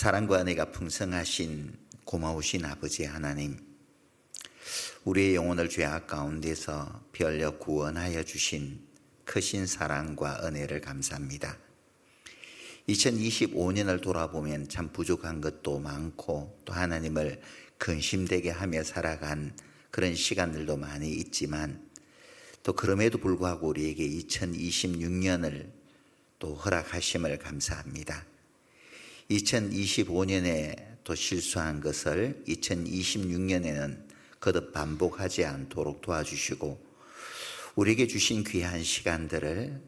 사랑과 은혜가 풍성하신 고마우신 아버지 하나님, 우리의 영혼을 죄악 가운데서 피 흘려 구원하여 주신 크신 사랑과 은혜를 감사합니다. 2025년을 돌아보면 참 부족한 것도 많고 또 하나님을 근심되게 하며 살아간 그런 시간들도 많이 있지만, 또 그럼에도 불구하고 우리에게 2026년을 또 허락하심을 감사합니다. 2025년에 또 실수한 것을 2026년에는 거듭 반복하지 않도록 도와주시고, 우리에게 주신 귀한 시간들을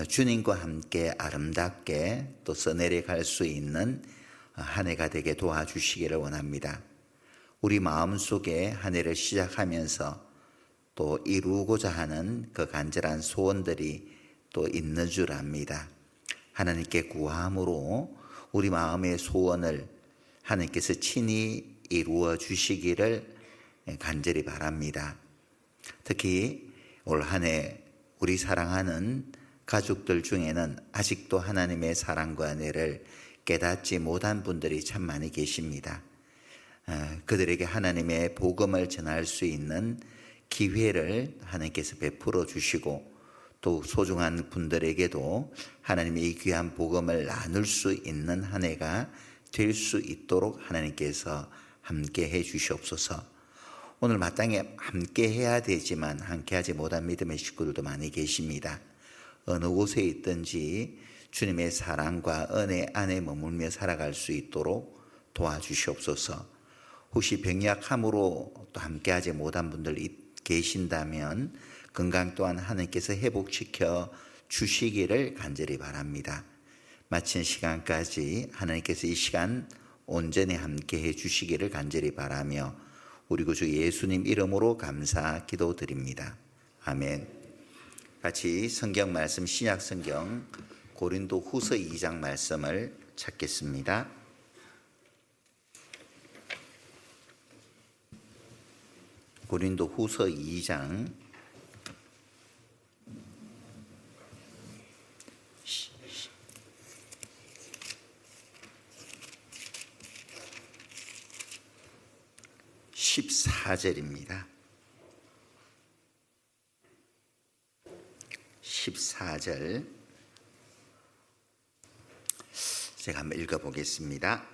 주님과 함께 아름답게 또 써내려갈 수 있는 한 해가 되게 도와주시기를 원합니다. 우리 마음속에 한 해를 시작하면서 또 이루고자 하는 그 간절한 소원들이 또 있는 줄 압니다. 하나님께 구함으로 우리 마음의 소원을 하나님께서 친히 이루어 주시기를 간절히 바랍니다. 특히 올 한 해 우리 사랑하는 가족들 중에는 아직도 하나님의 사랑과 은혜를 깨닫지 못한 분들이 참 많이 계십니다. 그들에게 하나님의 복음을 전할 수 있는 기회를 하나님께서 베풀어 주시고, 또 소중한 분들에게도 하나님의 이 귀한 복음을 나눌 수 있는 한 해가 될 수 있도록 하나님께서 함께 해 주시옵소서. 오늘 마땅히 함께 해야 되지만 함께 하지 못한 믿음의 식구들도 많이 계십니다. 어느 곳에 있든지 주님의 사랑과 은혜 안에 머물며 살아갈 수 있도록 도와주시옵소서. 혹시 병약함으로 또 함께 하지 못한 분들 계신다면 건강 또한 하나님께서 회복시켜 주시기를 간절히 바랍니다. 마친 시간까지 하나님께서 이 시간 온전히 함께 해 주시기를 간절히 바라며 우리 구주 예수님 이름으로 감사 기도드립니다. 아멘. 같이 성경 말씀, 신약 성경 고린도 후서 2장 말씀을 찾겠습니다. 고린도 후서 2장 14절입니다. 14절 제가 한번 읽어보겠습니다.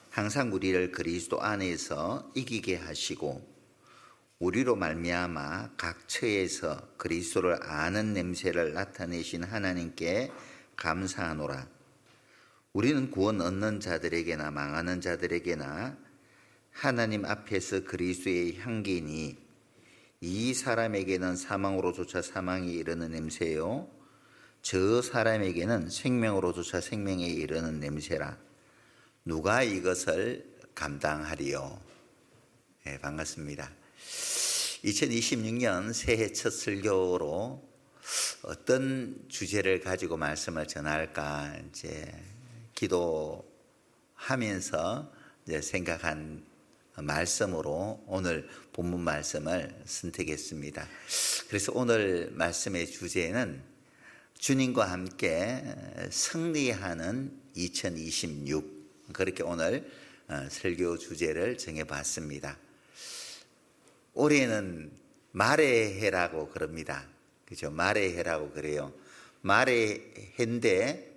항상 우리를 그리스도 안에서 이기게 하시고 우리로 말미암아 각 처에서 그리스도를 아는 냄새를 나타내신 하나님께 감사하노라. 우리는 구원 얻는 자들에게나 망하는 자들에게나 하나님 앞에서 그리스도의 향기니 이 사람에게는 사망으로조차 사망이 이르는 냄새요 저 사람에게는 생명으로조차 생명에 이르는 냄새라. 누가 이것을 감당하리요? 네, 반갑습니다. 2026년 새해 첫 설교로 어떤 주제를 가지고 말씀을 전할까 이제 기도하면서 이제 생각한 말씀으로 오늘 본문 말씀을 선택했습니다. 그래서 오늘 말씀의 주제는 주님과 함께 승리하는 2026, 그렇게 오늘 설교 주제를 정해봤습니다. 올해는 말의 해라고 그럽니다. 그죠? 말의 해라고 그래요. 말의 해인데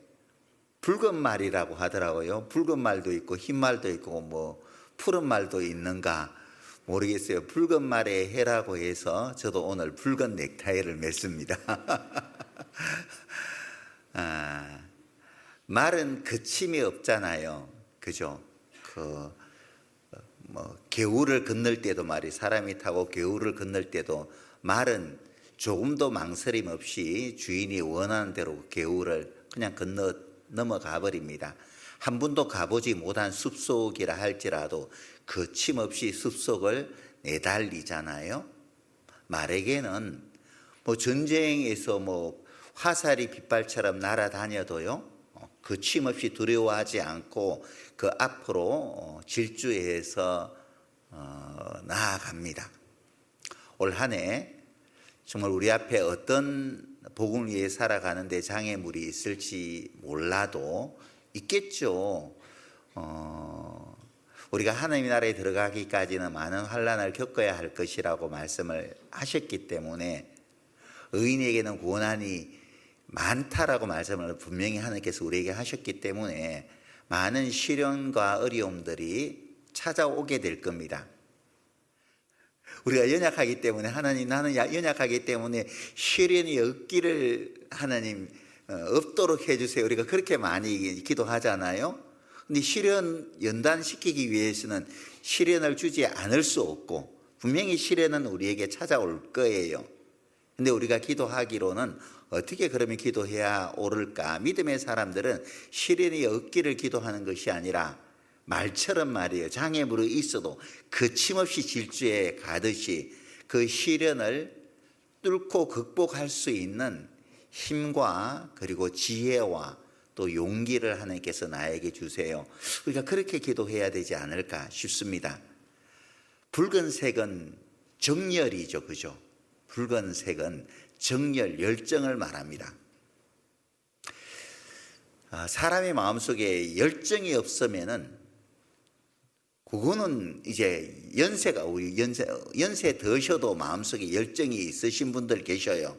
붉은 말이라고 하더라고요. 붉은 말도 있고 흰 말도 있고 뭐 푸른 말도 있는가 모르겠어요. 붉은 말의 해라고 해서 저도 오늘 붉은 넥타이를 맸습니다. 말은 그침이 없잖아요. 그죠? 개울을 건널 때도 말이 사람이 타고 개울을 건널 때도 말은 조금도 망설임 없이 주인이 원하는 대로 개울을 그냥 넘어가 버립니다. 한 번도 가보지 못한 숲속이라 할지라도 거침없이 숲속을 내달리잖아요. 말에게는 전쟁에서 화살이 빗발처럼 날아다녀도요 거침없이 두려워하지 않고 그 앞으로 질주해서 나아갑니다. 올 한 해 정말 우리 앞에 어떤 복음을 위해 살아가는데 장애물이 있을지 몰라도 있겠죠. 우리가 하나님의 나라에 들어가기까지는 많은 환난을 겪어야 할 것이라고 말씀을 하셨기 때문에 의인에게는 고난이 많다라고 말씀을 분명히 하나님께서 우리에게 하셨기 때문에 많은 시련과 어려움들이 찾아오게 될 겁니다. 우리가 연약하기 때문에 하나님 나는 연약하기 때문에 시련이 없기를 하나님 없도록 해주세요. 우리가 그렇게 많이 기도하잖아요. 근데 시련 연단시키기 위해서는 시련을 주지 않을 수 없고 분명히 시련은 우리에게 찾아올 거예요. 근데 우리가 기도하기로는 어떻게 그러면 기도해야 오를까? 믿음의 사람들은 시련이 없기를 기도하는 것이 아니라 말처럼 말이에요. 장애물이 있어도 거침없이 질주해 가듯이 그 시련을 뚫고 극복할 수 있는 힘과 그리고 지혜와 또 용기를 하나님께서 나에게 주세요. 우리가 그렇게 기도해야 되지 않을까 싶습니다. 붉은색은 정열이죠, 그죠? 붉은색은 정열, 열정을 말합니다. 사람의 마음속에 열정이 없으면은 그거는 이제 연세가 우리 연세 드셔도 마음속에 열정이 있으신 분들 계셔요.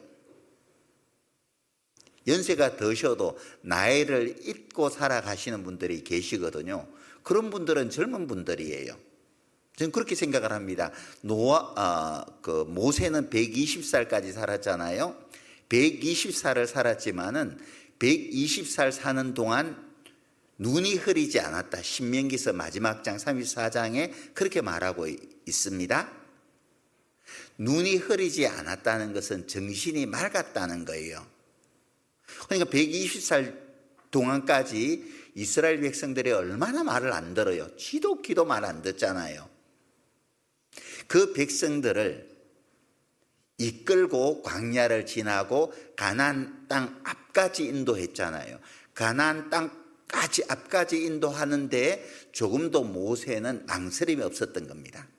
연세가 드셔도 나이를 잊고 살아가시는 분들이 계시거든요. 그런 분들은 젊은 분들이에요. 저는 그렇게 생각을 합니다. 모세는 120살까지 살았잖아요. 120살을 살았지만은 120살 사는 동안 눈이 흐리지 않았다. 신명기서 마지막 장 34장에 그렇게 말하고 있습니다. 눈이 흐리지 않았다는 것은 정신이 맑았다는 거예요. 그러니까 120살 동안까지 이스라엘 백성들이 얼마나 말을 안 들어요. 기도 말 안 듣잖아요. 그 백성들을 이끌고 광야를 지나고 가나안 땅 앞까지 인도했잖아요. 가나안 땅까지 앞까지 인도하는데 조금도 모세는 망설임이 없었던 겁니다.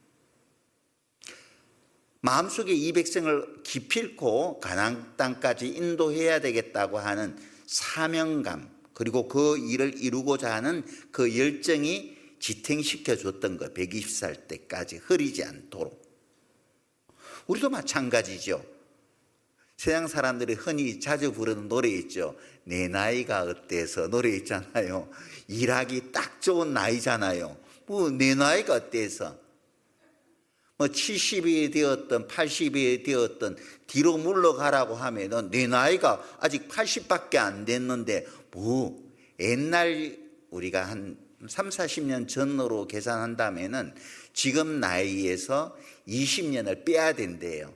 마음속에 이 백성을 기필코 가나안 땅까지 인도해야 되겠다고 하는 사명감 그리고 그 일을 이루고자 하는 그 열정이 지탱시켜 줬던 거 120살 때까지 흐리지 않도록. 우리도 마찬가지죠. 세상 사람들이 흔히 자주 부르는 노래 있죠. 내 나이가 어때서 노래 있잖아요. 일하기 딱 좋은 나이잖아요. 뭐 내 나이가 어때서 70이 되었든 80이 되었든 뒤로 물러가라고 하면은 내 나이가 아직 80밖에 안 됐는데 옛날 우리가 한 3, 40년 전으로 계산한다면은 지금 나이에서 20년을 빼야 된대요.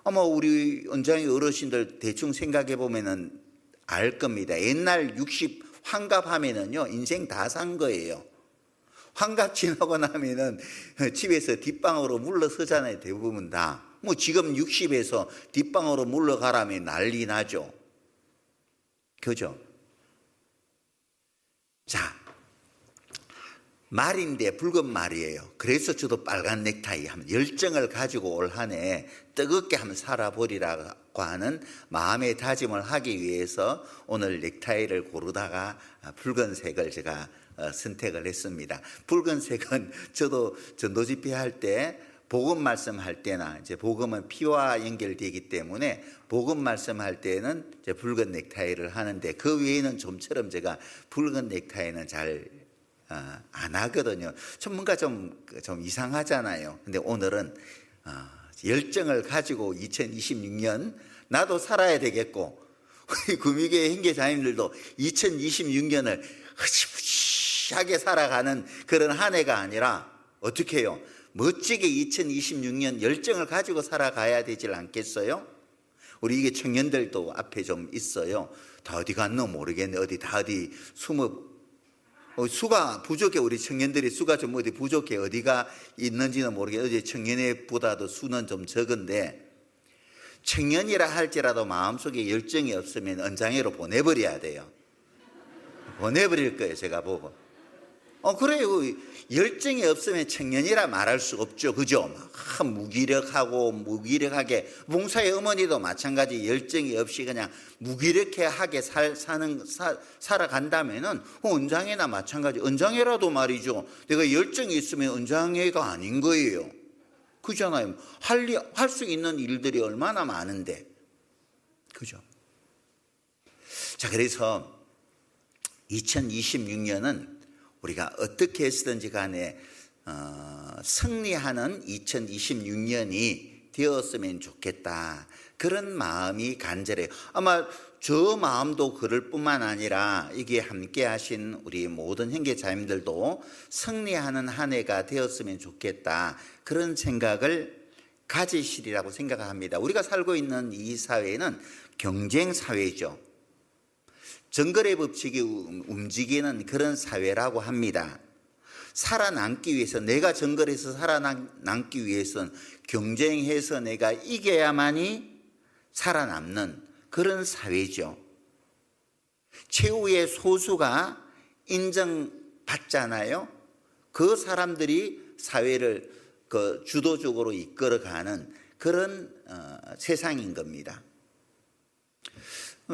아마 우리 은장의 어르신들 대충 생각해 보면은 알 겁니다. 옛날 60 환갑 하면은요 인생 다 산 거예요. 환갑 지나고 나면은 집에서 뒷방으로 물러서잖아요. 대부분 다. 지금 60에서 뒷방으로 물러가라면 난리 나죠. 그죠? 자, 말인데 붉은 말이에요. 그래서 저도 빨간 넥타이 하면 열정을 가지고 올 한 해 뜨겁게 한번 살아보리라고 하는 마음의 다짐을 하기 위해서 오늘 넥타이를 고르다가 붉은색을 제가 선택을 했습니다. 붉은색은 저도 전도집회 할 때 복음 말씀할 때나 이제 복음은 피와 연결되기 때문에 복음 말씀할 때는 이제 붉은 넥타이를 하는데 그 외에는 좀처럼 제가 붉은 넥타이는 잘 안 하거든요. 뭔가 좀 이상하잖아요. 근데 오늘은 열정을 가지고 2026년 나도 살아야 되겠고 우리 구미교회 형제자매들도 2026년을 흐지부지하게 살아가는 그런 한 해가 아니라 어떻게 해요? 멋지게 2026년 열정을 가지고 살아가야 되질 않겠어요? 우리 이게 청년들도 앞에 좀 있어요. 다 어디 갔노 모르겠네. 어디 숨어 수가 부족해. 우리 청년들이 수가 좀 어디 부족해. 어디가 있는지는 모르겠어요. 어제 청년회보다도 수는 좀 적은데 청년이라 할지라도 마음속에 열정이 없으면 은장회로 보내버려야 돼요. 보내버릴 거예요. 제가 보고. 그래요. 열정이 없으면 청년이라 말할 수 없죠. 그죠? 막 무기력하게, 봉사의 어머니도 마찬가지 열정이 없이 그냥 무기력하게 살아간다면은 은장애나 마찬가지. 은장애라도 말이죠. 내가 열정이 있으면 은장애가 아닌 거예요. 그잖아요. 할 수 있는 일들이 얼마나 많은데. 그죠? 자, 그래서 2026년은 우리가 어떻게 했든지 간에 승리하는 2026년이 되었으면 좋겠다. 그런 마음이 간절해요. 아마 저 마음도 그럴 뿐만 아니라 이게 함께 하신 우리 모든 형제자매들도 승리하는 한 해가 되었으면 좋겠다. 그런 생각을 가지시리라고 생각합니다. 우리가 살고 있는 이 사회는 경쟁 사회죠. 정글의 법칙이 움직이는 그런 사회라고 합니다. 살아남기 위해서, 내가 정글에서 살아남기 위해서는 경쟁해서 내가 이겨야만이 살아남는 그런 사회죠. 최후의 소수가 인정받잖아요. 그 사람들이 사회를 주도적으로 이끌어가는 그런 세상인 겁니다.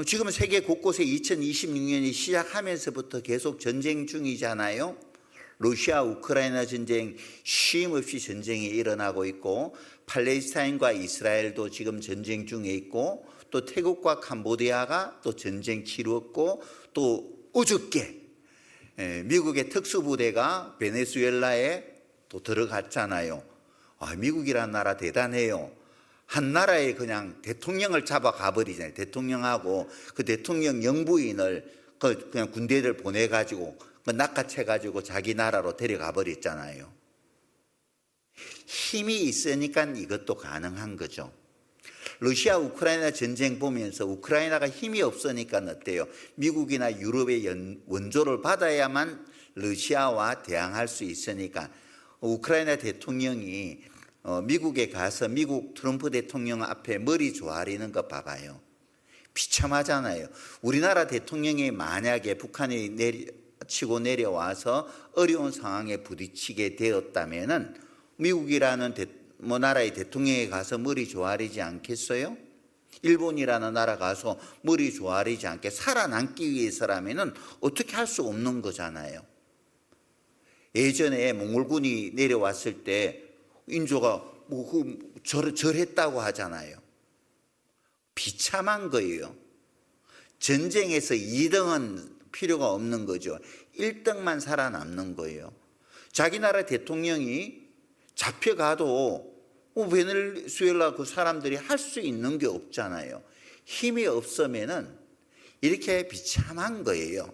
지금 세계 곳곳에 2026년이 시작하면서부터 계속 전쟁 중이잖아요. 러시아 우크라이나 전쟁, 쉼없이 전쟁이 일어나고 있고, 팔레스타인과 이스라엘도 지금 전쟁 중에 있고, 또 태국과 캄보디아가 또 전쟁 치루었고, 또 어저께 미국의 특수부대가 베네수엘라에 또 들어갔잖아요. 미국이라는 나라 대단해요. 한 나라에 그냥 대통령을 잡아가 버리잖아요. 대통령하고 그 대통령 영부인을 그냥 군대를 보내가지고 낚아채가지고 자기 나라로 데려가 버렸잖아요. 힘이 있으니까 이것도 가능한 거죠. 러시아 우크라이나 전쟁 보면서 우크라이나가 힘이 없으니까 어때요? 미국이나 유럽의 원조를 받아야만 러시아와 대항할 수 있으니까 우크라이나 대통령이 미국에 가서 미국 트럼프 대통령 앞에 머리 조아리는 거 봐봐요. 비참하잖아요. 우리나라 대통령이 만약에 북한이 치고 내려와서 어려운 상황에 부딪히게 되었다면은 미국이라는 나라의 대통령에 가서 머리 조아리지 않겠어요? 일본이라는 나라 가서 머리 조아리지 않게 살아남기 위해서라면은 어떻게 할 수 없는 거잖아요. 예전에 몽골군이 내려왔을 때 인조가 절했다고 하잖아요. 비참한 거예요. 전쟁에서 2등은 필요가 없는 거죠. 1등만 살아남는 거예요. 자기 나라 대통령이 잡혀가도 베네수엘라 그 사람들이 할 수 있는 게 없잖아요. 힘이 없으면은 이렇게 비참한 거예요.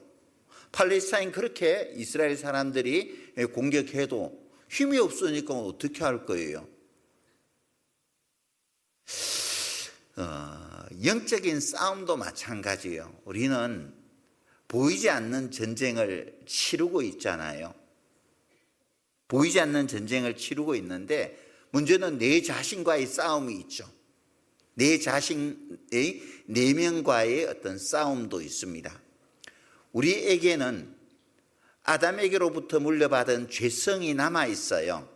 팔레스타인 그렇게 이스라엘 사람들이 공격해도 힘이 없으니까 어떻게 할 거예요? 영적인 싸움도 마찬가지예요. 우리는 보이지 않는 전쟁을 치르고 있잖아요. 보이지 않는 전쟁을 치르고 있는데 문제는 내 자신과의 싸움이 있죠. 내 자신의 내면과의 어떤 싸움도 있습니다. 우리에게는 아담에게로부터 물려받은 죄성이 남아있어요.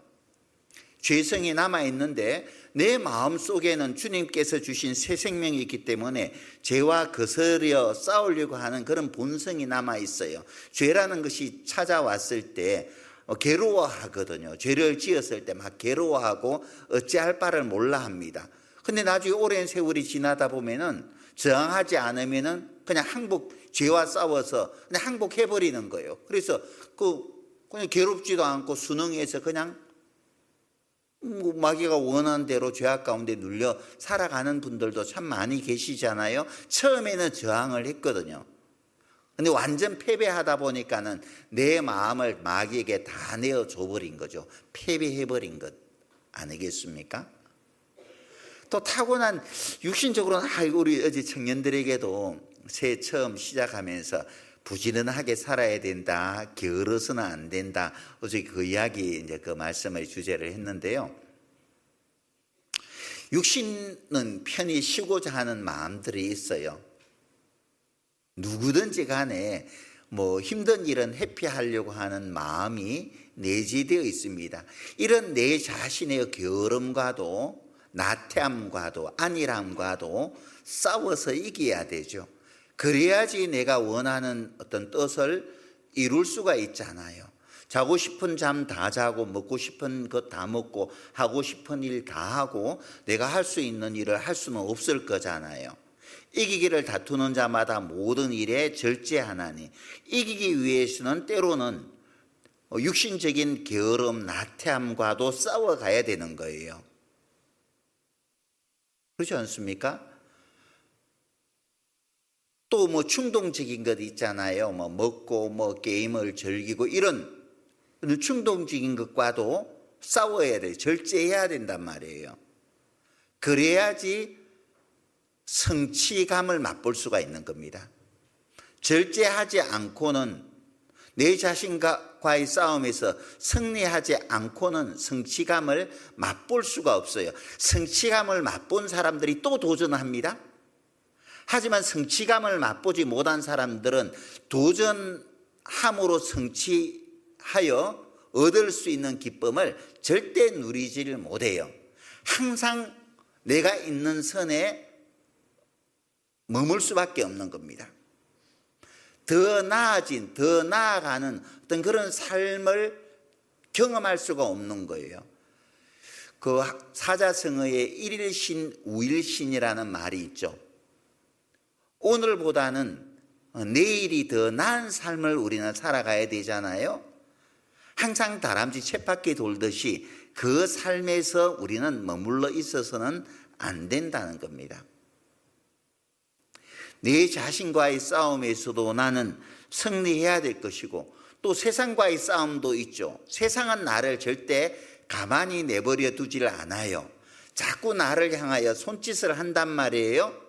죄성이 남아있는데 내 마음속에는 주님께서 주신 새 생명이 있기 때문에 죄와 거스려 싸우려고 하는 그런 본성이 남아있어요. 죄라는 것이 찾아왔을 때 괴로워하거든요. 죄를 지었을 때 막 괴로워하고 어찌할 바를 몰라 합니다. 근데 나중에 오랜 세월이 지나다 보면은 저항하지 않으면은 그냥 죄와 싸워서 그냥 항복해버리는 거예요. 그래서 그냥 괴롭지도 않고 순응해서 그냥 마귀가 원하는 대로 죄악 가운데 눌려 살아가는 분들도 참 많이 계시잖아요. 처음에는 저항을 했거든요. 근데 완전 패배하다 보니까는 내 마음을 마귀에게 다 내어줘 버린 거죠. 패배해버린 것 아니겠습니까? 또 타고난 육신적으로는 우리 어제 청년들에게도 새해 처음 시작하면서 부지런하게 살아야 된다, 게으러서는 안 된다. 어제 그 이야기, 이제 그 말씀을 주제를 했는데요. 육신은 편히 쉬고자 하는 마음들이 있어요. 누구든지 간에 힘든 일은 회피하려고 하는 마음이 내재되어 있습니다. 이런 내 자신의 게으름과도 나태함과도 안일함과도 싸워서 이겨야 되죠. 그래야지 내가 원하는 어떤 뜻을 이룰 수가 있잖아요. 자고 싶은 잠 다 자고 먹고 싶은 것 다 먹고 하고 싶은 일 다 하고 내가 할 수 있는 일을 할 수는 없을 거잖아요. 이기기를 다투는 자마다 모든 일에 절제하나니, 이기기 위해서는 때로는 육신적인 게으름, 나태함과도 싸워가야 되는 거예요. 그렇지 않습니까? 또 충동적인 것 있잖아요. 먹고 게임을 즐기고 이런 충동적인 것과도 싸워야 돼요. 절제해야 된단 말이에요. 그래야지 성취감을 맛볼 수가 있는 겁니다. 절제하지 않고는, 내 자신과의 싸움에서 승리하지 않고는 성취감을 맛볼 수가 없어요. 성취감을 맛본 사람들이 또 도전합니다. 하지만 성취감을 맛보지 못한 사람들은 도전함으로 성취하여 얻을 수 있는 기쁨을 절대 누리지를 못해요. 항상 내가 있는 선에 머물 수밖에 없는 겁니다. 더 나아진, 더 나아가는 어떤 그런 삶을 경험할 수가 없는 거예요. 그 사자성어에 일일신, 우일신이라는 말이 있죠. 오늘보다는 내일이 더 나은 삶을 우리는 살아가야 되잖아요. 항상 다람쥐 쳇바퀴 돌듯이 그 삶에서 우리는 머물러 있어서는 안 된다는 겁니다. 내 자신과의 싸움에서도 나는 승리해야 될 것이고, 또 세상과의 싸움도 있죠. 세상은 나를 절대 가만히 내버려 두지를 않아요. 자꾸 나를 향하여 손짓을 한단 말이에요.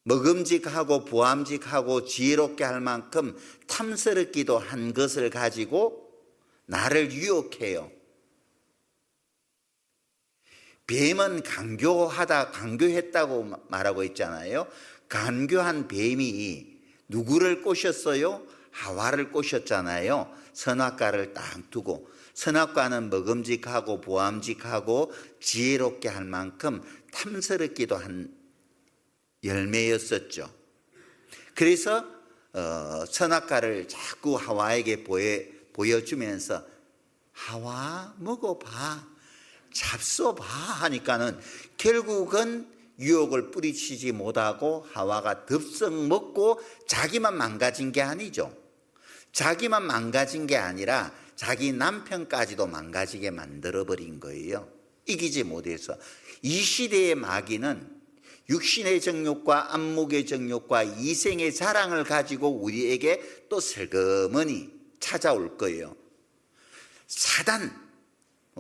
먹음직하고 부함직하고 지혜롭게 할 만큼 탐스럽기도 한 것을 가지고 나를 유혹해요. 뱀은 강교했다고 말하고 있잖아요. 간교한 뱀이 누구를 꼬셨어요? 하와를 꼬셨잖아요. 선악과를 딱 두고, 선악과는 먹음직하고 부함직하고 지혜롭게 할 만큼 탐스럽기도 한 열매였었죠. 그래서 선악과를 자꾸 하와에게 보여주면서 하와 먹어봐, 잡숴봐 하니까는 결국은 유혹을 뿌리치지 못하고 하와가 덥석 먹고 자기만 망가진 게 아니죠. 자기만 망가진 게 아니라 자기 남편까지도 망가지게 만들어버린 거예요. 이기지 못해서. 이 시대의 마귀는 육신의 정욕과 안목의 정욕과 이생의 자랑을 가지고 우리에게 또 슬그머니 찾아올 거예요.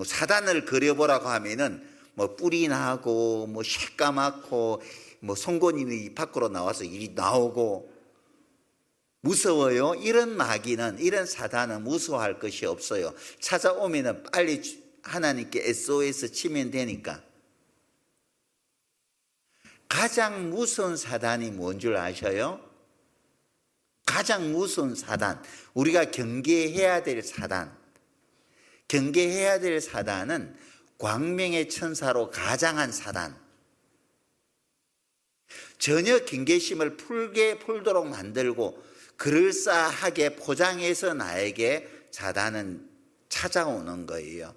사단을 그려보라고 하면은 뿔이 나고 새까맣고 송곳니 밖으로 나와서 일이 나오고 무서워요. 이런 마귀는, 이런 사단은 무서워할 것이 없어요. 찾아오면은 빨리 하나님께 SOS 치면 되니까. 가장 무서운 사단이 뭔 줄 아셔요? 가장 무서운 사단, 우리가 경계해야 될 사단, 경계해야 될 사단은 광명의 천사로 가장한 사단, 전혀 경계심을 풀도록 만들고 그럴싸하게 포장해서 나에게 사단은 찾아오는 거예요.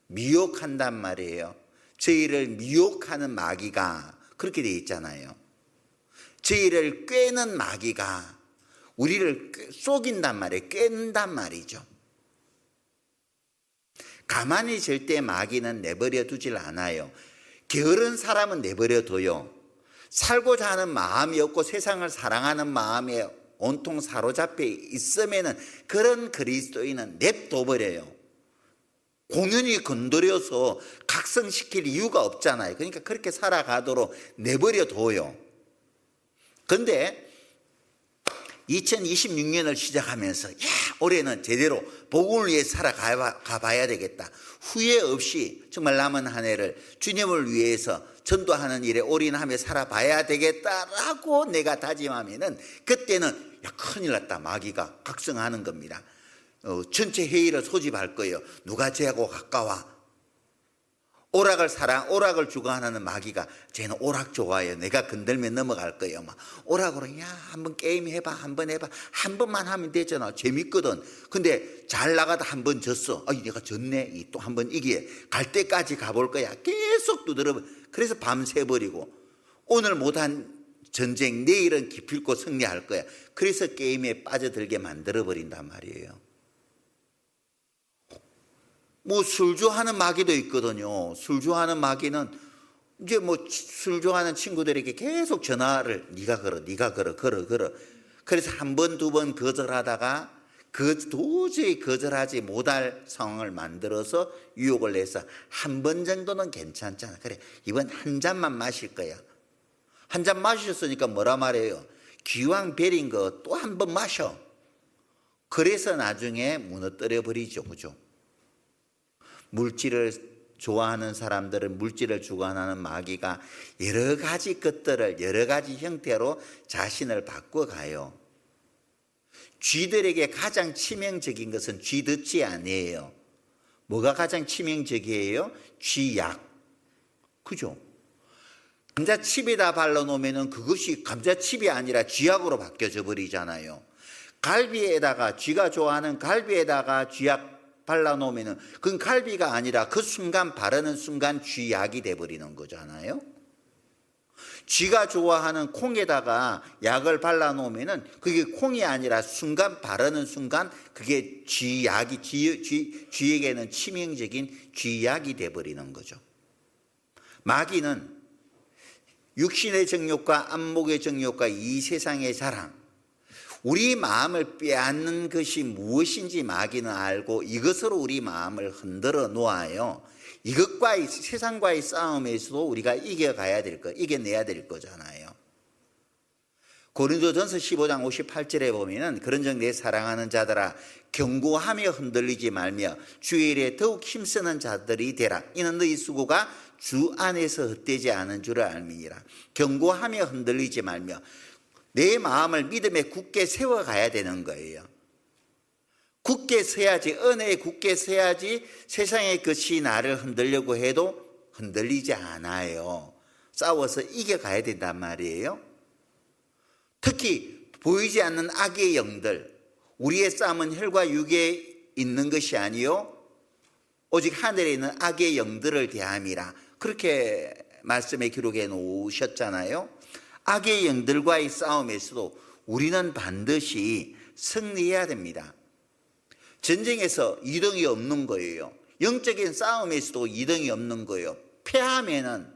미혹한단 말이에요. 저희를 미혹하는 마귀가 그렇게 돼 있잖아요. 저희를 꿰는 마귀가 우리를 속인단 말이에요. 꿰는단 말이죠. 가만히 절대 마귀는 내버려 두질 않아요. 게으른 사람은 내버려 둬요. 살고자 하는 마음이 없고 세상을 사랑하는 마음에 온통 사로잡혀 있으면은 그런 그리스도인은 냅둬버려요. 공연히 건드려서 각성시킬 이유가 없잖아요. 그러니까 그렇게 살아가도록 내버려 둬요. 그런데 2026년을 시작하면서 올해는 제대로 복음을 위해 살아가 봐야 되겠다. 후회 없이 정말 남은 한 해를 주님을 위해서 전도하는 일에 올인하며 살아봐야 되겠다라고 내가 다짐하면은 그때는 야, 큰일 났다. 마귀가 각성하는 겁니다. 전체 회의를 소집할 거예요. 누가 쟤하고 가까워? 오락을 주관하는 마귀가 쟤는 오락 좋아해요. 내가 건들면 넘어갈 거예요. 막 오락으로 야 한번 게임 해봐, 한번 해봐, 한 번만 하면 되잖아. 재밌거든. 근데 잘 나가다 한 번 졌어. 내가 졌네. 또 한 번 이기에 갈 때까지 가볼 거야. 계속 두드려. 그래서 밤새 버리고 오늘 못한 전쟁 내일은 기필코 승리할 거야. 그래서 게임에 빠져들게 만들어 버린단 말이에요. 뭐 술 좋아하는 마귀도 있거든요. 술 좋아하는 마귀는 이제 뭐 술 좋아하는 친구들에게 계속 전화를 네가 걸어. 그래서 한 번, 두 번 거절하다가 도저히 거절하지 못할 상황을 만들어서 유혹을 내서 한 번 정도는 괜찮잖아. 그래, 이번 한 잔만 마실 거야. 한 잔 마셨으니까 뭐라 말해요? 기왕 베린 거 또 한 번 마셔. 그래서 나중에 무너뜨려 버리죠. 그죠? 물질을 좋아하는 사람들은 물질을 주관하는 마귀가 여러 가지 것들을 여러 가지 형태로 자신을 바꿔가요. 쥐들에게 가장 치명적인 것은 쥐덫이 아니에요. 뭐가 가장 치명적이에요? 쥐약. 그죠? 감자칩에다 발라놓으면 그것이 감자칩이 아니라 쥐약으로 바뀌어져 버리잖아요. 갈비에다가 쥐가 좋아하는 갈비에다가 쥐약 발라놓으면 그건 갈비가 아니라 그 순간 바르는 순간 쥐약이 돼버리는 거잖아요. 쥐가 좋아하는 콩에다가 약을 발라놓으면 그게 콩이 아니라 순간 바르는 순간 그게 쥐약이 쥐에게는 치명적인 쥐약이 돼버리는 거죠. 마귀는 육신의 정욕과 안목의 정욕과 이 세상의 자랑, 우리 마음을 빼앗는 것이 무엇인지 마귀는 알고 이것으로 우리 마음을 흔들어 놓아요. 이것과의 세상과의 싸움에서도 우리가 이겨내야 될 거잖아요. 고린도전서 15장 58절에 보면은 그런즉 내 사랑하는 자들아 경고하며 흔들리지 말며 주의 일에 더욱 힘쓰는 자들이 되라. 이는 너희 수고가 주 안에서 헛되지 않은 줄을 알미니라. 경고하며 흔들리지 말며 내 마음을 믿음에 굳게 세워가야 되는 거예요. 굳게 서야지, 은혜에 굳게 서야지 세상의 것이 나를 흔들려고 해도 흔들리지 않아요. 싸워서 이겨가야 된단 말이에요. 특히 보이지 않는 악의 영들, 우리의 싸움은 혈과 육에 있는 것이 아니요 오직 하늘에 있는 악의 영들을 대함이라. 그렇게 말씀에 기록해 놓으셨잖아요. 악의 영들과의 싸움에서도 우리는 반드시 승리해야 됩니다. 전쟁에서 이등이 없는 거예요. 영적인 싸움에서도 이등이 없는 거예요. 패하면은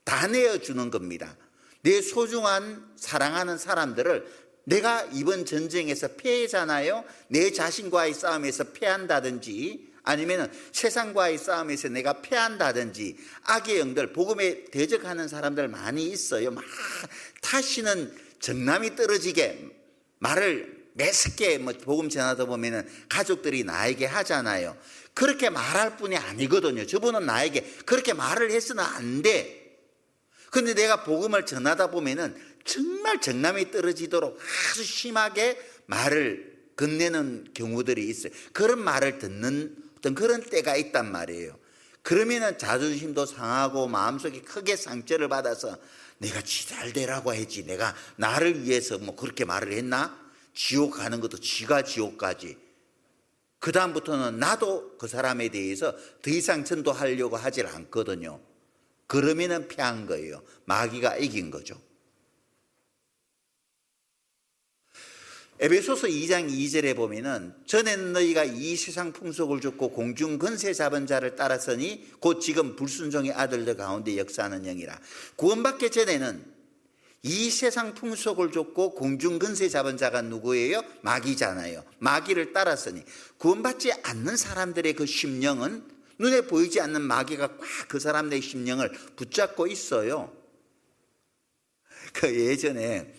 다 내어주는 겁니다. 내 소중한 사랑하는 사람들을 내가 이번 전쟁에서 패하잖아요. 내 자신과의 싸움에서 패한다든지 아니면 세상과의 싸움에서 내가 패한다든지 악의 영들, 복음에 대적하는 사람들 많이 있어요. 막 다시는 정남이 떨어지게 말을 매섭게 복음 전하다 보면은 가족들이 나에게 하잖아요. 그렇게 말할 뿐이 아니거든요. 저분은 나에게 그렇게 말을 해서는 안 돼. 근데 내가 복음을 전하다 보면은 정말 정남이 떨어지도록 아주 심하게 말을 건네는 경우들이 있어요. 그런 말을 듣는 어떤 그런 때가 있단 말이에요. 그러면은 자존심도 상하고 마음속에 크게 상처를 받아서 내가 지달되라고 했지, 내가 나를 위해서 뭐 그렇게 말을 했나? 지옥 가는 것도 지가 지옥 가지. 그 다음부터는 나도 그 사람에 대해서 더 이상 전도하려고 하질 않거든요. 그러면은 패한 거예요. 마귀가 이긴 거죠. 에베소서 2장 2절에 보면은 전에는 너희가 이 세상 풍속을 쫓고 공중 권세 잡은 자를 따랐으니 곧 지금 불순종의 아들들 가운데 역사하는 영이라. 구원받기 전에는 이 세상 풍속을 쫓고 공중 권세 잡은 자가 누구예요? 마귀잖아요. 마귀를 따랐으니 구원받지 않는 사람들의 그 심령은 눈에 보이지 않는 마귀가 꽉 그 사람들의 심령을 붙잡고 있어요. 그 예전에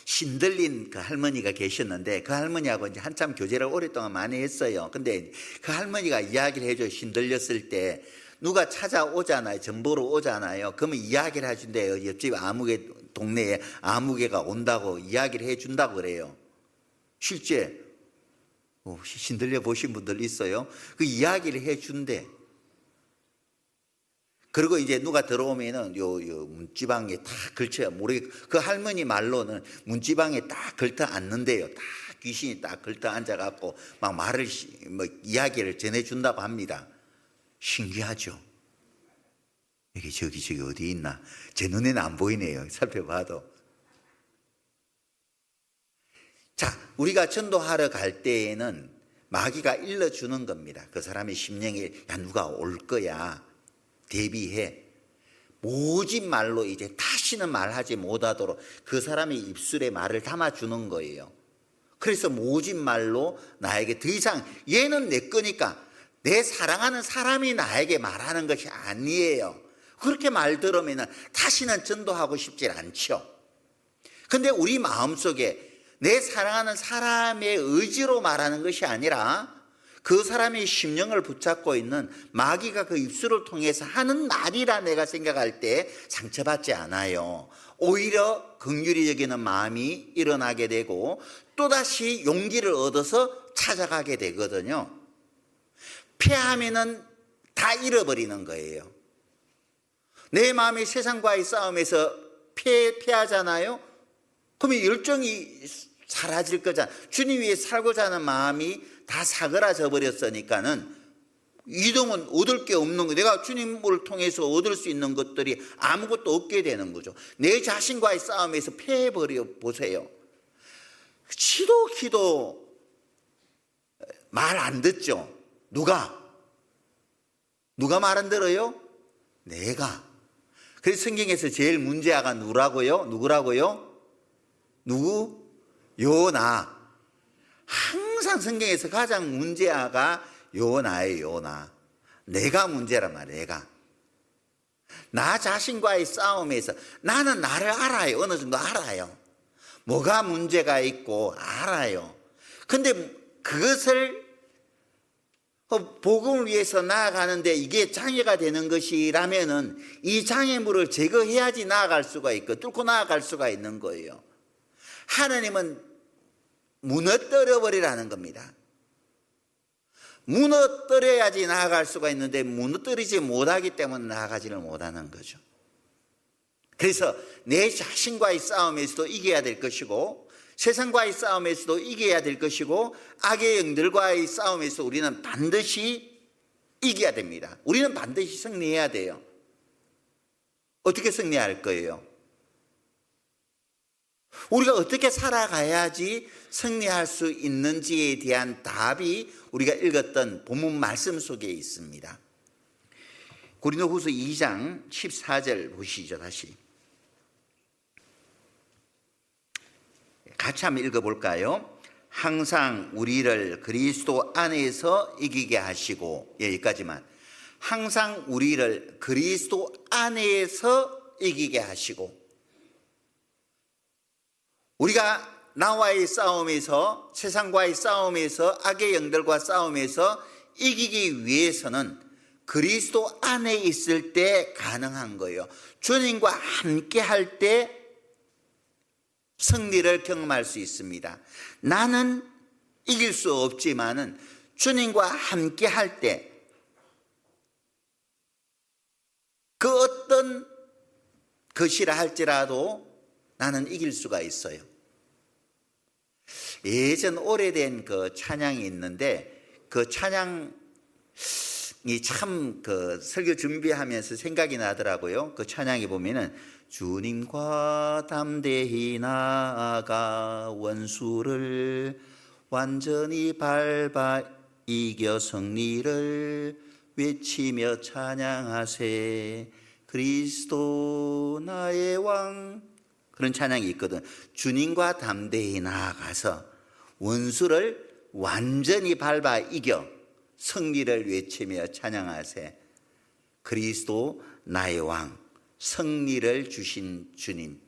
신들린 그 할머니가 계셨는데 그 할머니하고 이제 한참 교제를 오랫동안 많이 했어요. 근데 그 할머니가 이야기를 해줘요. 신들렸을 때 누가 찾아오잖아요. 전보러 오잖아요. 그러면 이야기를 해준대요. 옆집 아무개 동네에 아무개가 온다고 이야기를 해준다고 그래요. 실제 신들려 보신 분들 있어요? 그 이야기를 해준대. 그리고 이제 누가 들어오면은 요 문지방에 다 걸쳐요. 그 할머니 말로는 문지방에 딱 걸터 앉는데요. 다 귀신이 딱 걸터 앉아갖고 막 말을 이야기를 전해준다고 합니다. 신기하죠? 이게 저기 어디 있나? 제 눈에는 안 보이네요. 살펴봐도. 자, 우리가 전도하러 갈 때에는 마귀가 일러주는 겁니다. 그 사람의 심령에 야 누가 올 거야. 대비해. 모진 말로 이제 다시는 말하지 못하도록 그 사람의 입술에 말을 담아주는 거예요. 그래서 모진 말로 나에게 더 이상 얘는 내 거니까 내 사랑하는 사람이 나에게 말하는 것이 아니에요. 그렇게 말 들으면 다시는 전도하고 싶지 않죠. 근데 우리 마음속에 내 사랑하는 사람의 의지로 말하는 것이 아니라 그 사람의 심령을 붙잡고 있는 마귀가 그 입술을 통해서 하는 말이라 내가 생각할 때 상처받지 않아요. 오히려 긍휼히 여기는 마음이 일어나게 되고 또다시 용기를 얻어서 찾아가게 되거든요. 패하면은 다 잃어버리는 거예요. 내 마음이 세상과의 싸움에서 패하잖아요. 그러면 열정이 사라질 거잖아. 주님 위해 살고자 하는 마음이 다 사그라져 버렸으니까는 이동은 얻을 게 없는 거. 내가 주님을 통해서 얻을 수 있는 것들이 아무것도 없게 되는 거죠. 내 자신과의 싸움에서 패해버려 보세요. 기도 말 안 듣죠. 누가 말 안 들어요? 내가. 그래서 성경에서 제일 문제아가 누구라고요? 누구? 요나. 항상 성경에서 가장 문제아가 요나예요. 요나. 내가 문제란 말이에요. 내가. 나 자신과의 싸움에서 나는 나를 알아요. 어느 정도 알아요. 뭐가 문제가 있고 알아요. 근데 그것을 복음을 위해서 나아가는데 이게 장애가 되는 것이라면은 이 장애물을 제거해야지 나아갈 수가 있고 뚫고 나아갈 수가 있는 거예요. 하나님은 무너뜨려 버리라는 겁니다. 무너뜨려야지 나아갈 수가 있는데 무너뜨리지 못하기 때문에 나아가지를 못하는 거죠. 그래서 내 자신과의 싸움에서도 이겨야 될 것이고 세상과의 싸움에서도 이겨야 될 것이고 악의 영들과의 싸움에서 우리는 반드시 이겨야 됩니다. 우리는 반드시 승리해야 돼요. 어떻게 승리할 거예요? 우리가 어떻게 살아가야지 승리할 수 있는지에 대한 답이 우리가 읽었던 본문 말씀 속에 있습니다. 고린도후서 2장 14절 보시죠. 다시 같이 한번 읽어볼까요? 항상 우리를 그리스도 안에서 이기게 하시고, 여기까지만. 항상 우리를 그리스도 안에서 이기게 하시고, 우리가 나와의 싸움에서, 세상과의 싸움에서, 악의 영들과 싸움에서 이기기 위해서는 그리스도 안에 있을 때 가능한 거예요. 주님과 함께 할 때 승리를 경험할 수 있습니다. 나는 이길 수 없지만은 주님과 함께 할 때 그 어떤 것이라 할지라도 나는 이길 수가 있어요. 예전 오래된 그 찬양이 있는데 그 찬양이 참 그 설교 준비하면서 생각이 나더라고요. 그 찬양이 보면은 주님과 담대히 나아가 원수를 완전히 밟아 이겨 승리를 외치며 찬양하세 그리스도 나의 왕. 그런 찬양이 있거든. 주님과 담대히 나아가서 원수를 완전히 밟아 이겨 승리를 외치며 찬양하세 그리스도 나의 왕. 승리를 주신 주님,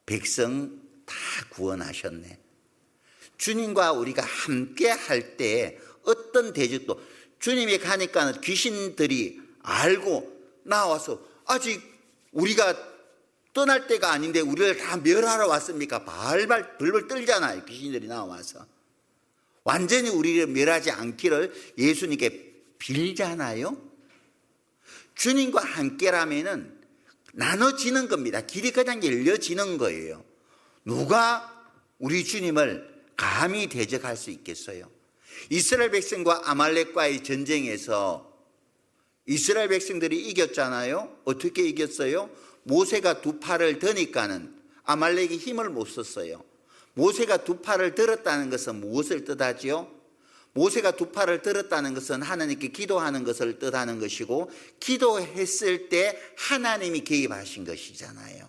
백성 다 구원하셨네. 주님과 우리가 함께 할 때 어떤 대적도, 주님이 가니까 귀신들이 알고 나와서 아직 우리가 떠날 때가 아닌데 우리를 다 멸하러 왔습니까? 발발 벌벌 떨잖아요. 귀신들이 나와서. 완전히 우리를 멸하지 않기를 예수님께 빌잖아요. 주님과 함께라면은 나눠지는 겁니다. 길이 그냥 열려지는 거예요. 누가 우리 주님을 감히 대적할 수 있겠어요? 이스라엘 백성과 아말렉과의 전쟁에서 이스라엘 백성들이 이겼잖아요. 어떻게 이겼어요? 모세가 두 팔을 드니까는 아말렉이 힘을 못 썼어요. 모세가 두 팔을 들었다는 것은 무엇을 뜻하지요? 모세가 두 팔을 들었다는 것은 하나님께 기도하는 것을 뜻하는 것이고, 기도했을 때 하나님이 개입하신 것이잖아요.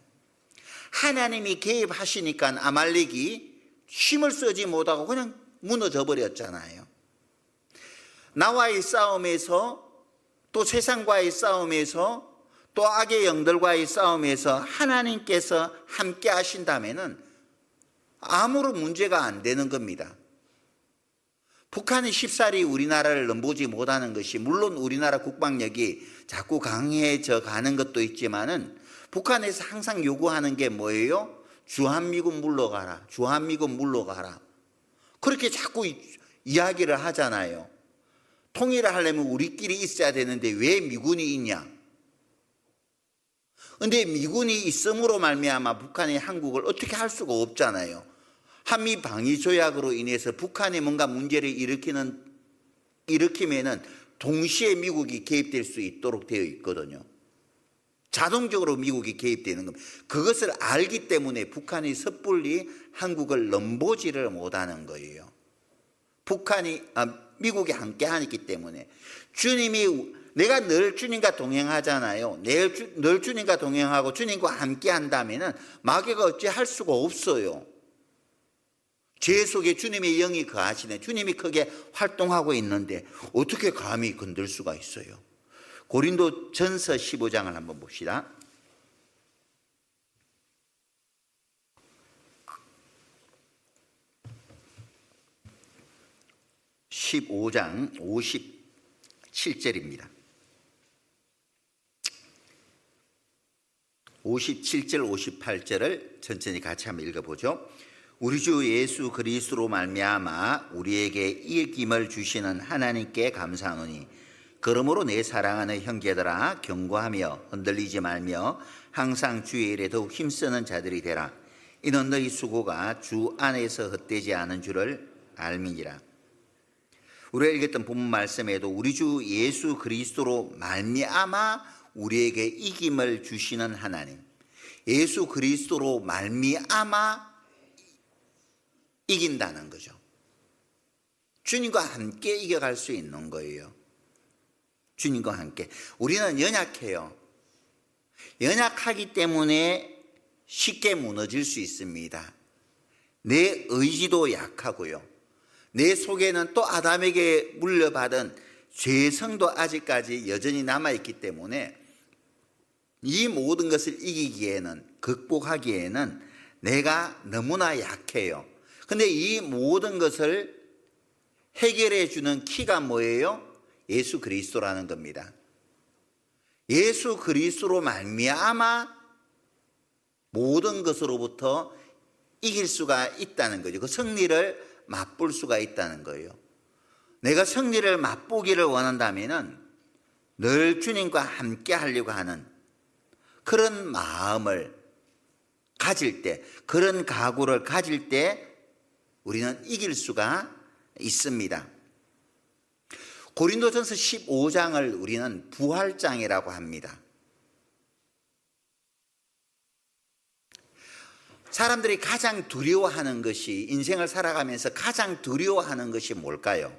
하나님이 개입하시니까 아말렉이 힘을 쓰지 못하고 그냥 무너져 버렸잖아요. 나와의 싸움에서, 또 세상과의 싸움에서, 또 악의 영들과의 싸움에서 하나님께서 함께 하신다면은 아무런 문제가 안 되는 겁니다. 북한이 쉽사리 우리나라를 넘보지 못하는 것이, 물론 우리나라 국방력이 자꾸 강해져 가는 것도 있지만은 북한에서 항상 요구하는 게 뭐예요? 주한미군 물러가라, 주한미군 물러가라. 그렇게 자꾸 이야기를 하잖아요. 통일을 하려면 우리끼리 있어야 되는데 왜 미군이 있냐? 근데 미군이 있음으로 말미암아 북한이 한국을 어떻게 할 수가 없잖아요. 한미 방위 조약으로 인해서 북한이 뭔가 문제를 일으키면은 동시에 미국이 개입될 수 있도록 되어 있거든요. 자동적으로 미국이 개입되는 겁니다. 그것을 알기 때문에 북한이 섣불리 한국을 넘보지를 못하는 거예요. 미국이 함께 하기 때문에. 주님이, 내가 늘 주님과 동행하잖아요. 늘 주님과 동행하고 주님과 함께 한다면은 마귀가 어찌 할 수가 없어요. 죄 속에 주님의 영이 거하시네. 주님이 크게 활동하고 있는데 어떻게 감히 건들 수가 있어요? 고린도 전서 15장을 한번 봅시다. 15장 57절입니다. 57절 58절을 천천히 같이 한번 읽어보죠. 우리 주 예수 그리스도로 말미암아 우리에게 이김을 주시는 하나님께 감사하노니, 그러므로 내 사랑하는 형제들아 경고하며 흔들리지 말며 항상 주의 일에 더욱 힘쓰는 자들이 되라. 이는 너희 수고가 주 안에서 헛되지 않은 줄을 알미니라. 우리가 읽었던 본문 말씀에도 우리 주 예수 그리스도로 말미암아 우리에게 이김을 주시는 하나님, 예수 그리스도로 말미암아 이긴다는 거죠. 주님과 함께 이겨갈 수 있는 거예요. 주님과 함께. 우리는 연약해요. 연약하기 때문에 쉽게 무너질 수 있습니다. 내 의지도 약하고요. 내 속에는 또 아담에게 물려받은 죄성도 아직까지 여전히 남아있기 때문에 이 모든 것을 이기기에는, 극복하기에는 내가 너무나 약해요. 근데 이 모든 것을 해결해 주는 키가 뭐예요? 예수 그리스도라는 겁니다. 예수 그리스도로 말미암아 모든 것으로부터 이길 수가 있다는 거죠. 그 승리를 맛볼 수가 있다는 거예요. 내가 승리를 맛보기를 원한다면은 늘 주님과 함께 하려고 하는 그런 마음을 가질 때, 그런 각오를 가질 때 우리는 이길 수가 있습니다. 고린도전서 15장을 우리는 부활장이라고 합니다. 사람들이 가장 두려워하는 것이, 인생을 살아가면서 가장 두려워하는 것이 뭘까요?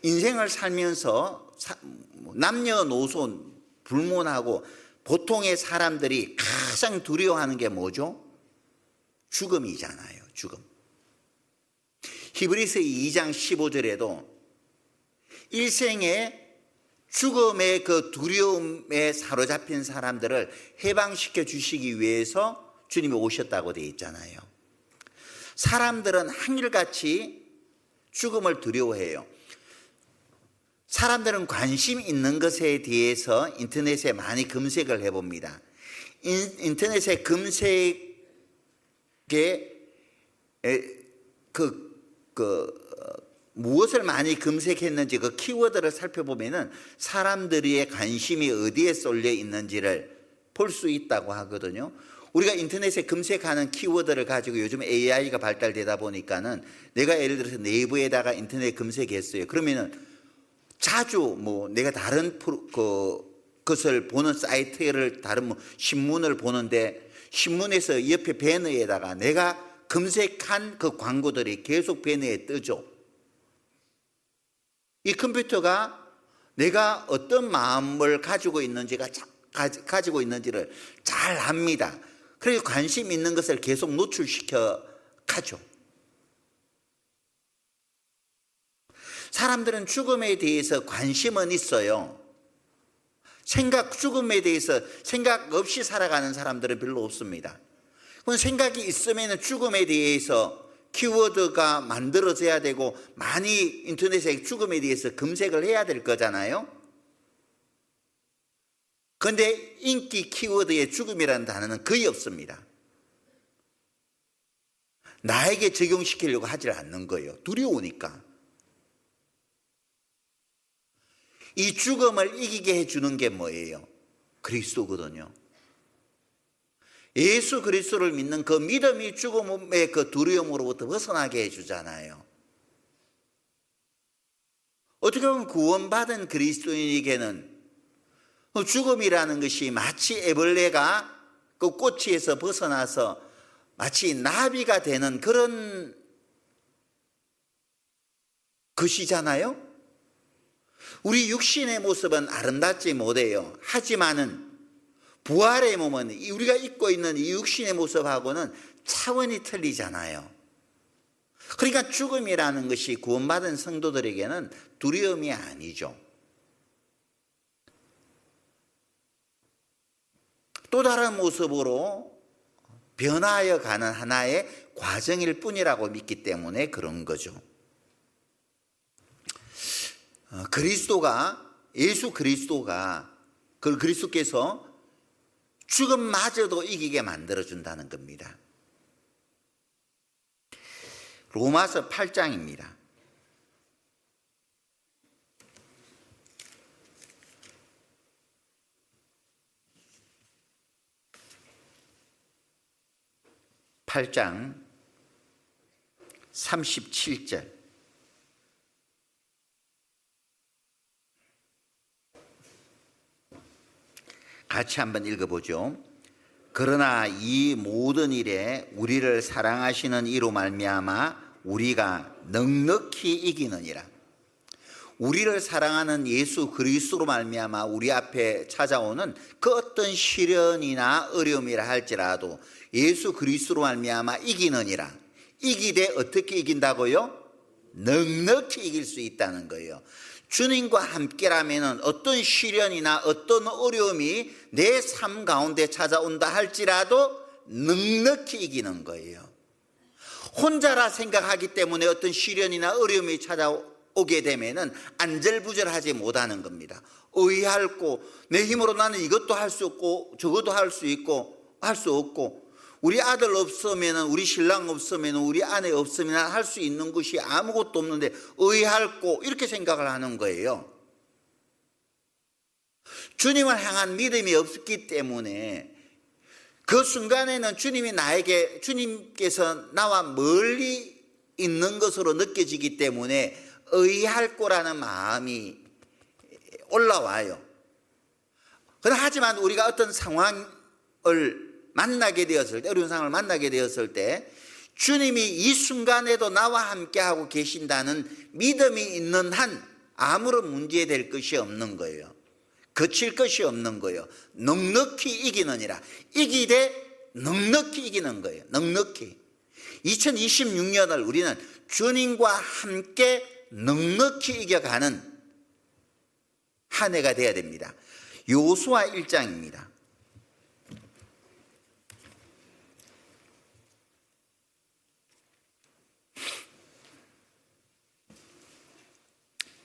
인생을 살면서 남녀노소 불문하고 보통의 사람들이 가장 두려워하는 게 뭐죠? 죽음이잖아요. 죽음. 히브리서 2장 15절에도 일생에 죽음의 그 두려움에 사로잡힌 사람들을 해방시켜 주시기 위해서 주님이 오셨다고 되어 있잖아요. 사람들은 한결같이 죽음을 두려워해요. 사람들은 관심 있는 것에 대해서 인터넷에 많이 검색을 해봅니다. 인터넷에 검색에 무엇을 많이 검색했는지 그 키워드를 살펴보면은 사람들의 관심이 어디에 쏠려 있는지를 볼 수 있다고 하거든요. 우리가 인터넷에 검색하는 키워드를 가지고 요즘 AI가 발달되다 보니까는 내가 예를 들어서 네이버에다가 인터넷 검색했어요. 그러면은 자주 내가 다른 것을 보는 사이트를 다른 신문을 보는데 신문에서 옆에 배너에다가 내가 검색한 그 광고들이 계속 배너에 뜨죠. 이 컴퓨터가 내가 어떤 마음을 가지고 있는지를 잘 압니다. 그래서 관심 있는 것을 계속 노출시켜 가죠. 사람들은 죽음에 대해서 관심은 있어요. 죽음에 대해서 생각 없이 살아가는 사람들은 별로 없습니다. 그건 생각이 있으면 죽음에 대해서 키워드가 만들어져야 되고 많이 인터넷에 죽음에 대해서 검색을 해야 될 거잖아요. 그런데 인기 키워드에 죽음이라는 단어는 거의 없습니다. 나에게 적용시키려고 하질 않는 거예요. 두려우니까. 이 죽음을 이기게 해주는 게 뭐예요? 그리스도거든요. 예수 그리스도를 믿는 그 믿음이 죽음의 그 두려움으로부터 벗어나게 해주잖아요. 어떻게 보면 구원받은 그리스도인에게는 죽음이라는 것이 마치 애벌레가 그 꼬치에서 벗어나서 마치 나비가 되는 그런 것이잖아요. 우리 육신의 모습은 아름답지 못해요. 하지만은 부활의 몸은 우리가 입고 있는 이 육신의 모습하고는 차원이 틀리잖아요. 그러니까 죽음이라는 것이 구원받은 성도들에게는 두려움이 아니죠. 또 다른 모습으로 변화하여 가는 하나의 과정일 뿐이라고 믿기 때문에 그런 거죠. 예수 그리스도가 그리스도께서 죽음마저도 이기게 만들어준다는 겁니다. 로마서 8장입니다. (8장) 37절 같이 한번 읽어보죠. 그러나 이 모든 일에 우리를 사랑하시는 이로 말미암아 우리가 넉넉히 이기느니라. 우리를 사랑하는 예수 그리스도로 말미암아 우리 앞에 찾아오는 그 어떤 시련이나 어려움이라 할지라도 예수 그리스도로 말미암아 이기느니라. 이기되 어떻게 이긴다고요? 넉넉히 이길 수 있다는 거예요. 주님과 함께라면 어떤 시련이나 어떤 어려움이 내 삶 가운데 찾아온다 할지라도 넉넉히 이기는 거예요. 혼자라 생각하기 때문에 어떤 시련이나 어려움이 찾아오게 되면은 안절부절하지 못하는 겁니다. 의할고 내 힘으로 나는 이것도 할 수 없고 저것도 할 수 있고 할 수 없고 우리 아들 없으면 우리 신랑 없으면 우리 아내 없으면 할 수 있는 것이 아무것도 없는데 의할고 이렇게 생각을 하는 거예요. 주님을 향한 믿음이 없기 때문에 그 순간에는 주님께서 나와 멀리 있는 것으로 느껴지기 때문에 의할 거라는 마음이 올라와요. 하지만 우리가 어떤 상황을 만나게 되었을 때, 어려운 상황을 만나게 되었을 때 주님이 이 순간에도 나와 함께하고 계신다는 믿음이 있는 한 아무런 문제될 것이 없는 거예요. 거칠 것이 없는 거예요. 넉넉히 이기느니라. 이기되 넉넉히 이기는 거예요. 넉넉히. 2026년을 우리는 주님과 함께 넉넉히 이겨가는 한 해가 되어야 됩니다. 요수아 1장입니다.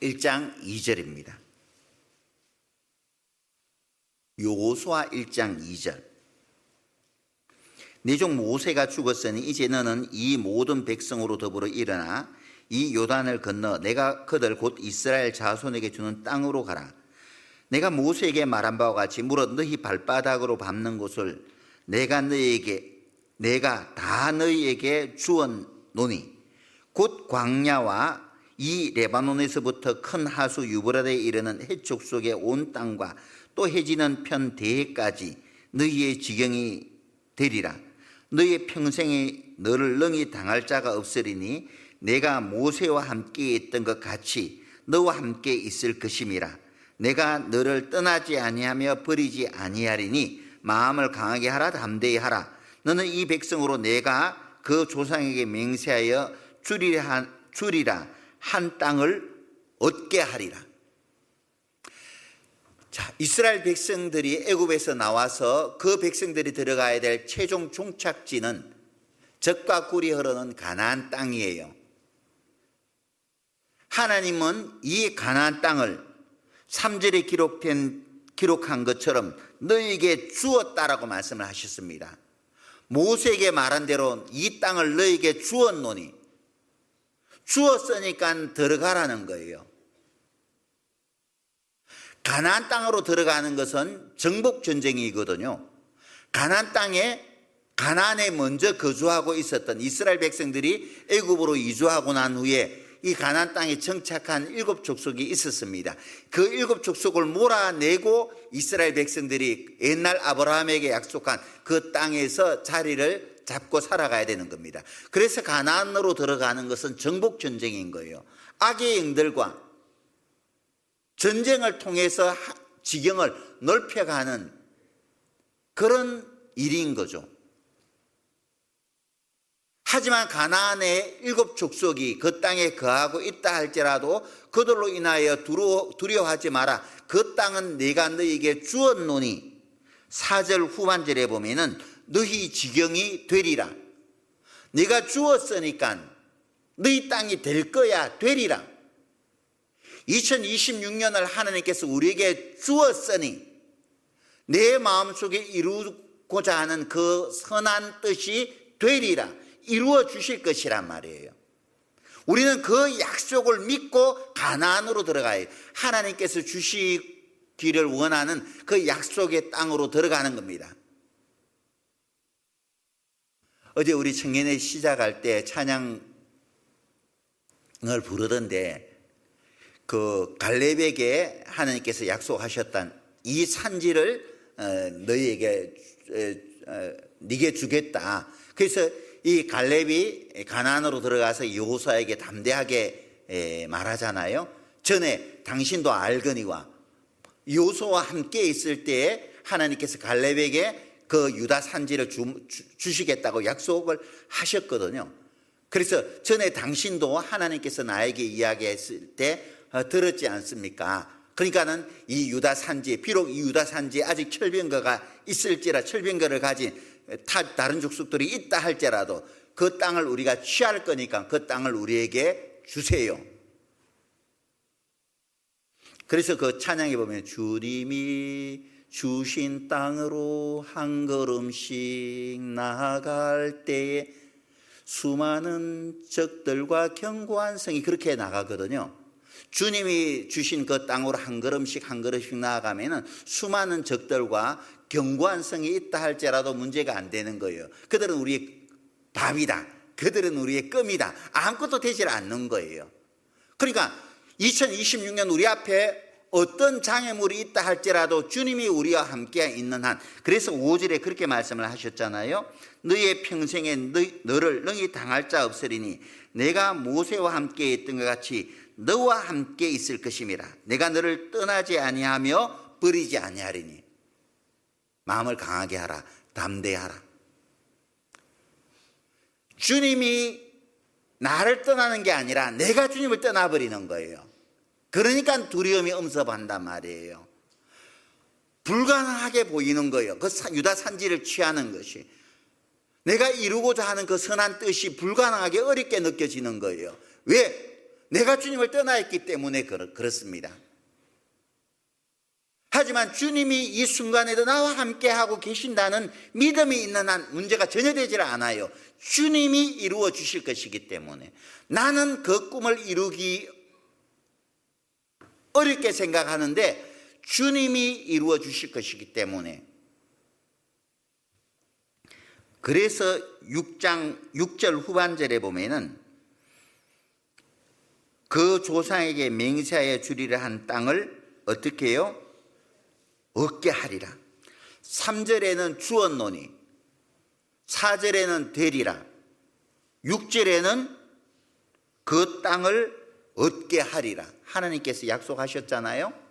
1장 2절입니다. 여호수아 1장 2절. 네 종 모세가 죽었으니 이제 너는 이 모든 백성으로 더불어 일어나 이 요단을 건너 내가 그들 곧 이스라엘 자손에게 주는 땅으로 가라. 내가 모세에게 말한 바와 같이 물어 너희 발바닥으로 밟는 곳을 내가 다 너희에게 주었노니 곧 광야와 이 레바논에서부터 큰 하수 유브라데에 이르는 해쪽 속의 온 땅과 또 해지는 편 대해까지 너희의 지경이 되리라. 너희의 평생에 너를 능히 당할 자가 없으리니 내가 모세와 함께 있던 것 같이 너와 함께 있을 것임이라. 내가 너를 떠나지 아니하며 버리지 아니하리니 마음을 강하게 하라 담대히 하라. 너는 이 백성으로 내가 그 조상에게 맹세하여 주리라 한 땅을 얻게 하리라. 자, 이스라엘 백성들이 애굽에서 나와서 그 백성들이 들어가야 될 최종 종착지는 젖과 꿀이 흐르는 가나안 땅이에요. 하나님은 이 가나안 땅을 3절에 기록한 것처럼 너희에게 주었다라고 말씀을 하셨습니다. 모세에게 말한 대로 이 땅을 너희에게 주었노니, 주었으니까 들어가라는 거예요. 가나안 땅으로 들어가는 것은 정복 전쟁이거든요. 가나안에 먼저 거주하고 있었던 이스라엘 백성들이 애굽으로 이주하고 난 후에 이 가나안 땅에 정착한 7 족속이 있었습니다. 그 7 족속을 몰아내고 이스라엘 백성들이 옛날 아브라함에게 약속한 그 땅에서 자리를 잡고 살아가야 되는 겁니다. 그래서 가나안으로 들어가는 것은 정복 전쟁인 거예요. 악의 영들과 전쟁을 통해서 지경을 넓혀가는 그런 일인 거죠. 하지만 가나안의 7 족속이 그 땅에 거하고 있다 할지라도 그들로 인하여 두려워하지 마라. 그 땅은 내가 너희에게 주었노니 4절 후반절에 보면은 너희 지경이 되리라. 내가 주었으니까 너희 땅이 될 거야, 되리라. 2026년을 하나님께서 우리에게 주었으니 내 마음속에 이루고자 하는 그 선한 뜻이 되리라. 이루어 주실 것이란 말이에요. 우리는 그 약속을 믿고 가나안으로 들어가요. 하나님께서 주시기를 원하는 그 약속의 땅으로 들어가는 겁니다. 어제 우리 청년회 시작할 때 찬양을 부르던데 그 갈렙에게 하나님께서 약속하셨던 이 산지를 네게 주겠다. 그래서 이 갈렙이 가나안으로 들어가서 여호수아에게 담대하게 말하잖아요. 전에 당신도 알거니와 여호수아와 함께 있을 때에 하나님께서 갈렙에게 그 유다 산지를 주시겠다고 약속을 하셨거든요. 그래서 전에 당신도 하나님께서 나에게 이야기했을 때 들었지 않습니까? 그러니까는 이 유다 산지, 비록 이 유다 산지에 아직 철병거가 있을지라 철병거를 가진 다른 족속들이 있다 할지라도 그 땅을 우리가 취할 거니까 그 땅을 우리에게 주세요. 그래서 그 찬양에 보면 주님이 주신 땅으로 한 걸음씩 나아갈 때에 수많은 적들과 견고한 성이 그렇게 나가거든요. 주님이 주신 그 땅으로 한 걸음씩 한 걸음씩 나아가면은 수많은 적들과 견고한 성이 있다 할지라도 문제가 안 되는 거예요. 그들은 우리의 밥이다. 그들은 우리의 껌이다. 아무것도 되질 않는 거예요. 그러니까 2026년 우리 앞에 어떤 장애물이 있다 할지라도 주님이 우리와 함께 있는 한, 그래서 5절에 그렇게 말씀을 하셨잖아요. 너의 평생에 너를 능히 당할 자 없으리니 내가 모세와 함께 있던 것 같이 너와 함께 있을 것임이라. 내가 너를 떠나지 아니하며 버리지 아니하리니 마음을 강하게 하라, 담대하라. 주님이 나를 떠나는 게 아니라 내가 주님을 떠나버리는 거예요. 그러니까 두려움이 엄습한단 말이에요. 불가능하게 보이는 거예요. 그 유다 산지를 취하는 것이, 내가 이루고자 하는 그 선한 뜻이 불가능하게 어렵게 느껴지는 거예요. 왜? 내가 주님을 떠나 있기 때문에 그렇습니다. 하지만 주님이 이 순간에도 나와 함께 하고 계신다는 믿음이 있는 한 문제가 전혀 되질 않아요. 주님이 이루어 주실 것이기 때문에. 나는 그 꿈을 이루기 어렵게 생각하는데 주님이 이루어 주실 것이기 때문에. 그래서 6장 6절 후반절에 보면은 그 조상에게 맹세하여 주리라 한 땅을 어떻게 해요? 얻게 하리라. 3절에는 주었노니, 4절에는 되리라, 6절에는 그 땅을 얻게 하리라. 하나님께서 약속하셨잖아요.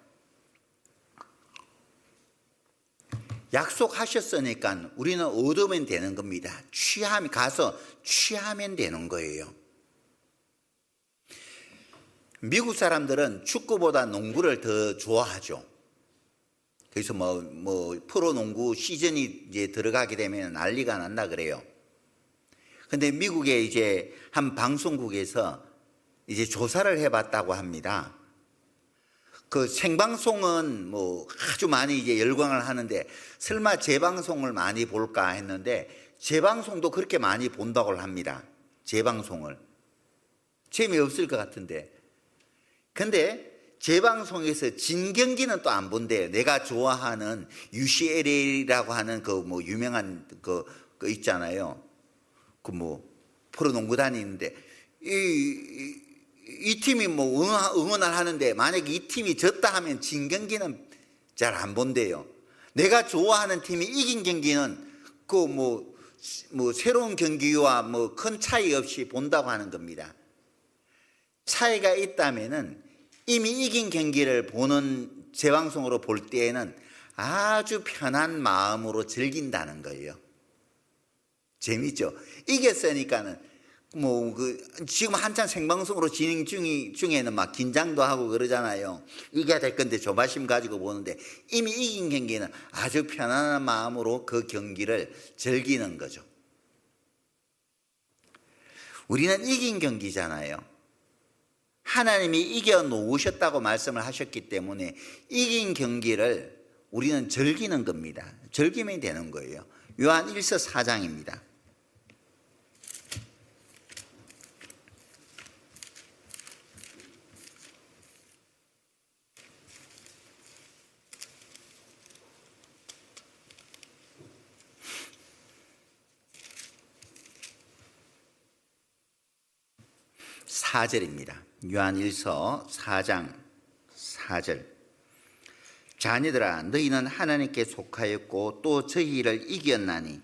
약속하셨으니까 우리는 얻으면 되는 겁니다. 가서 취하면 되는 거예요. 미국 사람들은 축구보다 농구를 더 좋아하죠. 그래서 프로농구 시즌이 이제 들어가게 되면 난리가 난다 그래요. 근데 미국에 이제 한 방송국에서 이제 조사를 해봤다고 합니다. 그 생방송은 아주 많이 이제 열광을 하는데 설마 재방송을 많이 볼까 했는데 재방송도 그렇게 많이 본다고 합니다. 재방송을. 재미없을 것 같은데. 근데 재방송에서 진 경기는 또 안 본대요. 내가 좋아하는 UCLA라고 하는 유명한 그 있잖아요. 프로농구단이 있는데 이 팀이 응원을 하는데 만약에 이 팀이 졌다 하면 진 경기는 잘 안 본대요. 내가 좋아하는 팀이 이긴 경기는 새로운 경기와 큰 차이 없이 본다고 하는 겁니다. 차이가 있다면은 이미 이긴 경기를 보는 재방송으로 볼 때에는 아주 편한 마음으로 즐긴다는 거예요. 재밌죠? 이겼으니까는 지금 한참 생방송으로 진행 중에는 막 긴장도 하고 그러잖아요. 이겨야 될 건데 조바심 가지고 보는데 이미 이긴 경기는 아주 편안한 마음으로 그 경기를 즐기는 거죠. 우리는 이긴 경기잖아요. 하나님이 이겨 놓으셨다고 말씀을 하셨기 때문에 이긴 경기를 우리는 즐기는 겁니다. 즐기면 되는 거예요. 요한 1서 4장입니다. (4절입니다) 요한일서 4장 4절. 자녀들아, 너희는 하나님께 속하였고 또 저희를 이겼나니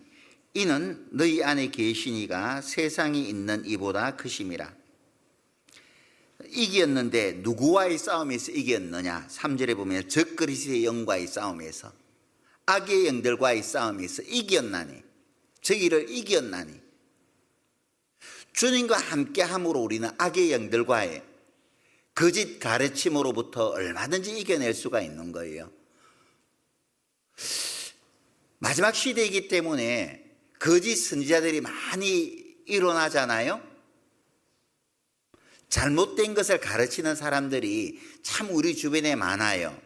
이는 너희 안에 계시니가 세상에 있는 이보다 크심이라. 이겼는데 누구와의 싸움에서 이겼느냐? 3절에 보면 적그리스도의 영과의 싸움에서, 악의 영들과의 싸움에서 이겼나니, 저희를 이겼나니. 주님과 함께함으로 우리는 악의 영들과의 거짓 가르침으로부터 얼마든지 이겨낼 수가 있는 거예요. 마지막 시대이기 때문에 거짓 선지자들이 많이 일어나잖아요. 잘못된 것을 가르치는 사람들이 참 우리 주변에 많아요.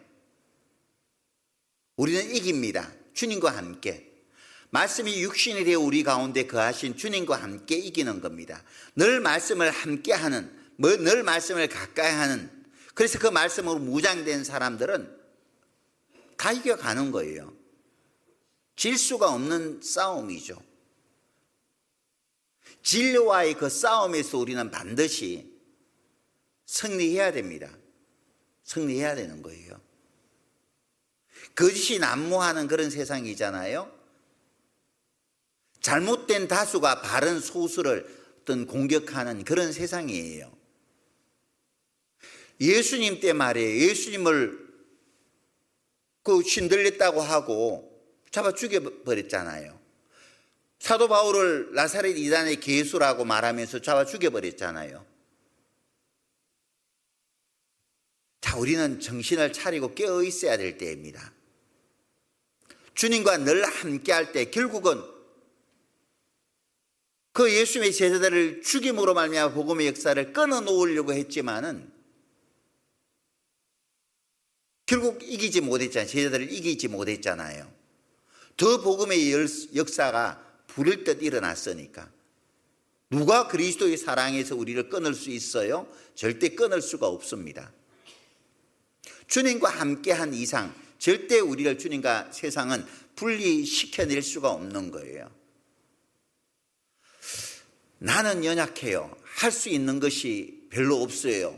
우리는 이깁니다. 주님과 함께. 말씀이 육신이 되어 우리 가운데 거하신 주님과 함께 이기는 겁니다. 늘 말씀을 함께 하는, 늘 말씀을 가까이 하는, 그래서 그 말씀으로 무장된 사람들은 다 이겨가는 거예요. 질 수가 없는 싸움이죠. 진리와의 그 싸움에서 우리는 반드시 승리해야 됩니다. 승리해야 되는 거예요. 거짓이 난무하는 그런 세상이잖아요. 잘못된 다수가 바른 소수를 어떤 공격하는 그런 세상이에요. 예수님 때 말이에요. 예수님을 신들렸다고 하고 잡아 죽여버렸잖아요. 사도 바울을 나사렛 이단의 괴수라고 말하면서 잡아 죽여버렸잖아요. 자, 우리는 정신을 차리고 깨어 있어야 될 때입니다. 주님과 늘 함께 할 때 결국은 그 예수님의 제자들을 죽임으로 말미암아 복음의 역사를 끊어 놓으려고 했지만은 결국 이기지 못했잖아요. 제자들을 이기지 못했잖아요. 더 복음의 역사가 부를 듯 일어났으니까. 누가 그리스도의 사랑에서 우리를 끊을 수 있어요? 절대 끊을 수가 없습니다. 주님과 함께한 이상 절대 우리를 주님과 세상은 분리시켜낼 수가 없는 거예요. 나는 연약해요. 할 수 있는 것이 별로 없어요.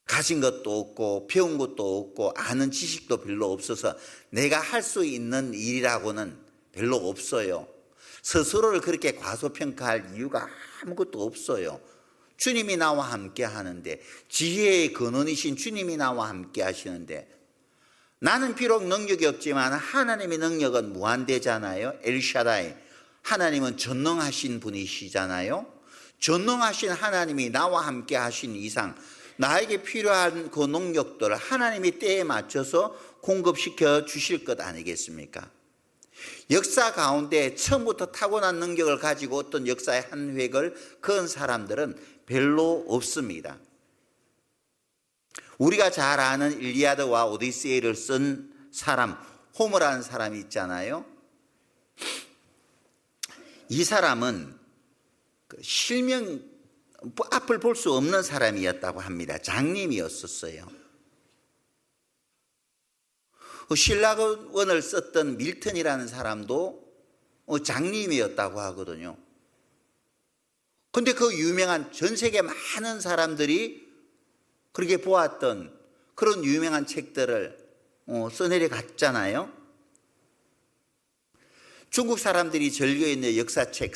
가진 것도 없고 배운 것도 없고 아는 지식도 별로 없어서 내가 할 수 있는 일이라고는 별로 없어요. 스스로를 그렇게 과소평가할 이유가 아무것도 없어요. 주님이 나와 함께 하는데, 지혜의 근원이신 주님이 나와 함께 하시는데, 나는 비록 능력이 없지만 하나님의 능력은 무한대잖아요. 엘샤다이, 하나님은 전능하신 분이시잖아요. 전능하신 하나님이 나와 함께 하신 이상 나에게 필요한 그 능력들을 하나님이 때에 맞춰서 공급시켜 주실 것 아니겠습니까? 역사 가운데 처음부터 타고난 능력을 가지고 어떤 역사의 한 획을 그은 사람들은 별로 없습니다. 우리가 잘 아는 일리아드와 오디세이를 쓴 사람, 호머라는 사람이 있잖아요. 이 사람은 실명 앞을 볼 수 없는 사람이었다고 합니다. 장님이었었어요. 신라원을 썼던 밀턴이라는 사람도 장님이었다고 하거든요. 근데 그 유명한, 전 세계 많은 사람들이 그렇게 보았던 그런 유명한 책들을 써내려 갔잖아요. 중국 사람들이 즐겨 있는 역사책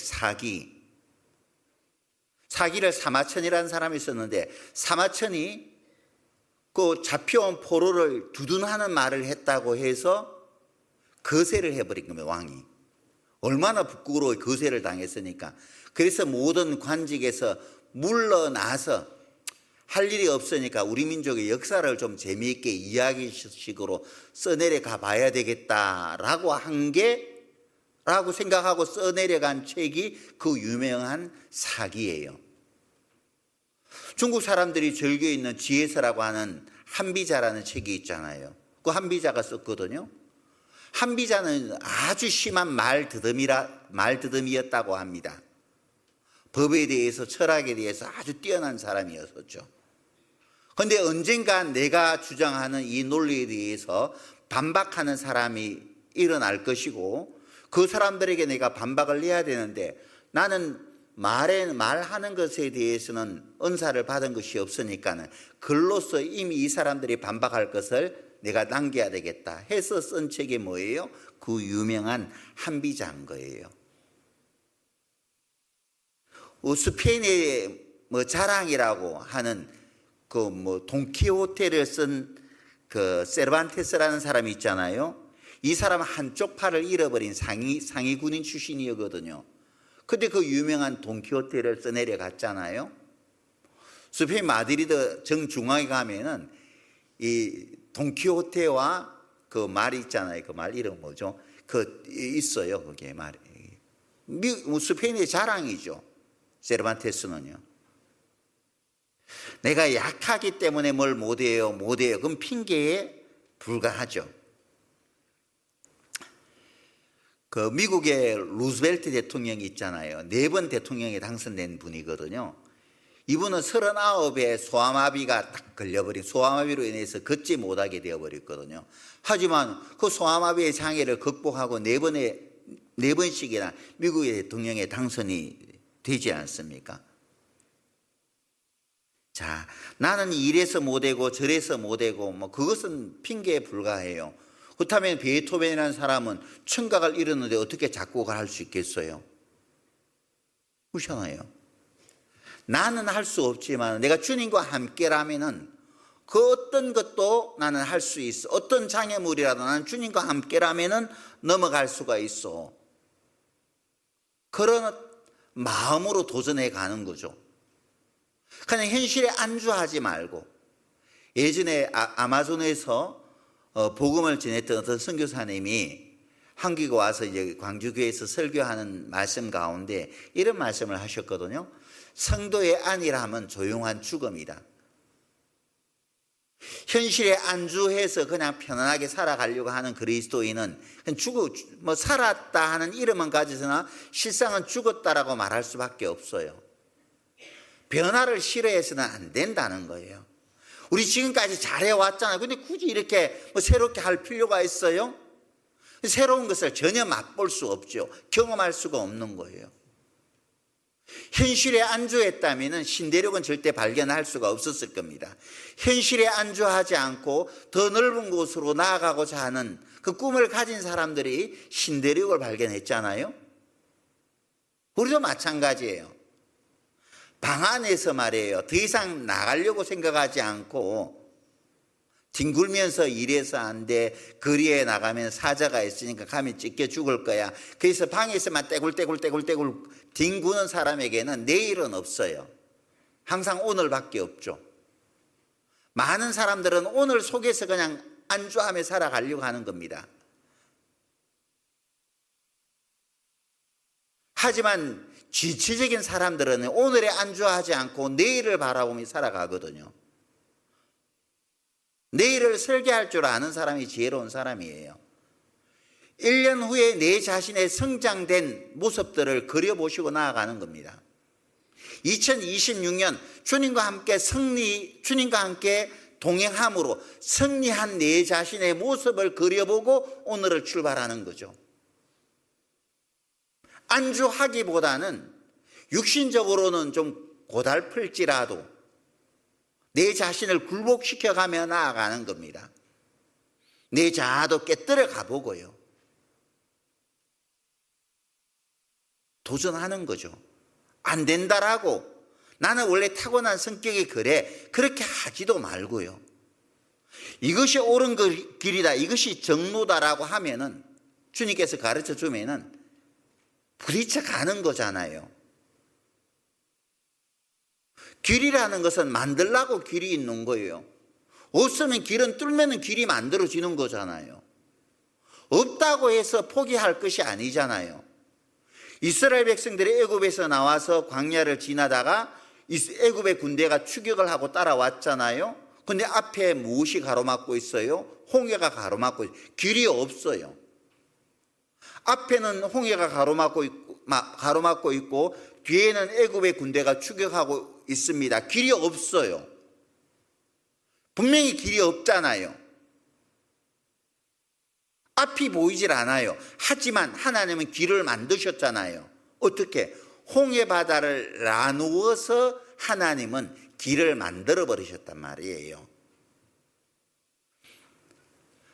사기를 사마천이라는 사람이 썼는데, 사마천이 그 잡혀온 포로를 두둔하는 말을 했다고 해서 거세를 해버린 겁니다. 왕이 얼마나 부끄러워 거세를 당했으니까. 그래서 모든 관직에서 물러나서 할 일이 없으니까 우리 민족의 역사를 좀 재미있게 이야기식으로 써내려가 봐야 되겠다라고 라고 생각하고 써내려간 책이 그 유명한 사기예요. 중국 사람들이 즐겨 있는 지혜서라고 하는 한비자라는 책이 있잖아요. 그 한비자가 썼거든요. 한비자는 아주 심한 말드듬이였다고 합니다. 법에 대해서, 철학에 대해서 아주 뛰어난 사람이었었죠. 그런데 언젠가 내가 주장하는 이 논리에 대해서 반박하는 사람이 일어날 것이고, 그 사람들에게 내가 반박을 해야 되는데, 나는 말하는 것에 대해서는 은사를 받은 것이 없으니까 글로써 이미 이 사람들이 반박할 것을 내가 남겨야 되겠다 해서 쓴 책이 뭐예요? 그 유명한 한비자인 거예요. 스페인의 자랑이라고 하는 돈키호테를 쓴 그 세르반테스라는 사람이 있잖아요. 이 사람은 한쪽 팔을 잃어버린 상위 군인 출신이거든요. 근데 그 유명한 돈키호테를 써내려 갔잖아요. 스페인 마드리드 정중앙에 가면은 이 돈키호테와 그 말이 있잖아요. 그 말 이름 뭐죠? 있어요. 그게 말이. 스페인의 자랑이죠. 세르반테스는요. 내가 약하기 때문에 뭘 못해요. 그럼 핑계에 불과하죠. 그 미국의 루즈벨트 대통령이 있잖아요. 4번 대통령에 당선된 분이거든요. 이분은 39에 소아마비가 딱 걸려버린, 소아마비로 인해서 걷지 못하게 되어버렸거든요. 하지만 그 소아마비의 장애를 극복하고 4번씩이나 미국의 대통령에 당선이 되지 않습니까? 자, 나는 이래서 못되고 저래서 못되고 그것은 핑계에 불과해요. 그렇다면 베토벤이라는 사람은 청각을 잃었는데 어떻게 작곡을 할 수 있겠어요? 그렇잖아요. 나는 할 수 없지만 내가 주님과 함께라면은 그 어떤 것도 나는 할 수 있어. 어떤 장애물이라도 나는 주님과 함께라면은 넘어갈 수가 있어. 그런 마음으로 도전해 가는 거죠. 그냥 현실에 안주하지 말고. 예전에 아마존에서 복음을 전했던 어떤 선교사님이 한국에 와서 이제 광주교회에서 설교하는 말씀 가운데 이런 말씀을 하셨거든요. 성도의 안이라면 조용한 죽음이다. 현실에 안주해서 그냥 편안하게 살아가려고 하는 그리스도인은 살았다 하는 이름만 가지서나 실상은 죽었다라고 말할 수밖에 없어요. 변화를 싫어해서는 안 된다는 거예요. 우리 지금까지 잘해왔잖아요. 근데 굳이 이렇게 새롭게 할 필요가 있어요? 새로운 것을 전혀 맛볼 수 없죠. 경험할 수가 없는 거예요. 현실에 안주했다면 신대륙은 절대 발견할 수가 없었을 겁니다. 현실에 안주하지 않고 더 넓은 곳으로 나아가고자 하는 그 꿈을 가진 사람들이 신대륙을 발견했잖아요. 우리도 마찬가지예요. 방 안에서 말이에요. 더 이상 나가려고 생각하지 않고 뒹굴면서 일해서 안 돼. 거리에 나가면 사자가 있으니까 가면 찢겨 죽을 거야. 그래서 방에서만 떼굴떼굴 뒹구는 사람에게는 내일은 없어요. 항상 오늘밖에 없죠. 많은 사람들은 오늘 속에서 그냥 안주하며 살아가려고 하는 겁니다. 하지만 지체적인 사람들은 오늘에 안주하지 않고 내일을 바라보며 살아가거든요. 내일을 설계할 줄 아는 사람이 지혜로운 사람이에요. 1년 후에 내 자신의 성장된 모습들을 그려보시고 나아가는 겁니다. 2026년 주님과 함께 동행함으로 승리한 내 자신의 모습을 그려보고 오늘을 출발하는 거죠. 안주하기보다는 육신적으로는 좀 고달플지라도 내 자신을 굴복시켜가며 나아가는 겁니다. 내 자아도 깨뜨려 가보고요. 도전하는 거죠. 안 된다라고 나는 원래 타고난 성격이 그래 그렇게 하지도 말고요. 이것이 옳은 길이다, 이것이 정로다라고 하면은 주님께서 가르쳐 주면은 부딪혀 가는 거잖아요. 길이라는 것은 만들라고 길이 있는 거예요. 없으면 길은 뚫면 길이 만들어지는 거잖아요. 없다고 해서 포기할 것이 아니잖아요. 이스라엘 백성들이 애굽에서 나와서 광야를 지나다가 애굽의 군대가 추격을 하고 따라왔잖아요. 근데 앞에 무엇이 가로막고 있어요? 홍해가 가로막고 있어요. 길이 없어요. 앞에는 홍해가 가로막고 있고 뒤에는 애굽의 군대가 추격하고 있습니다. 길이 없어요. 분명히 길이 없잖아요. 앞이 보이질 않아요. 하지만 하나님은 길을 만드셨잖아요. 어떻게? 홍해 바다를 나누어서 하나님은 길을 만들어 버리셨단 말이에요.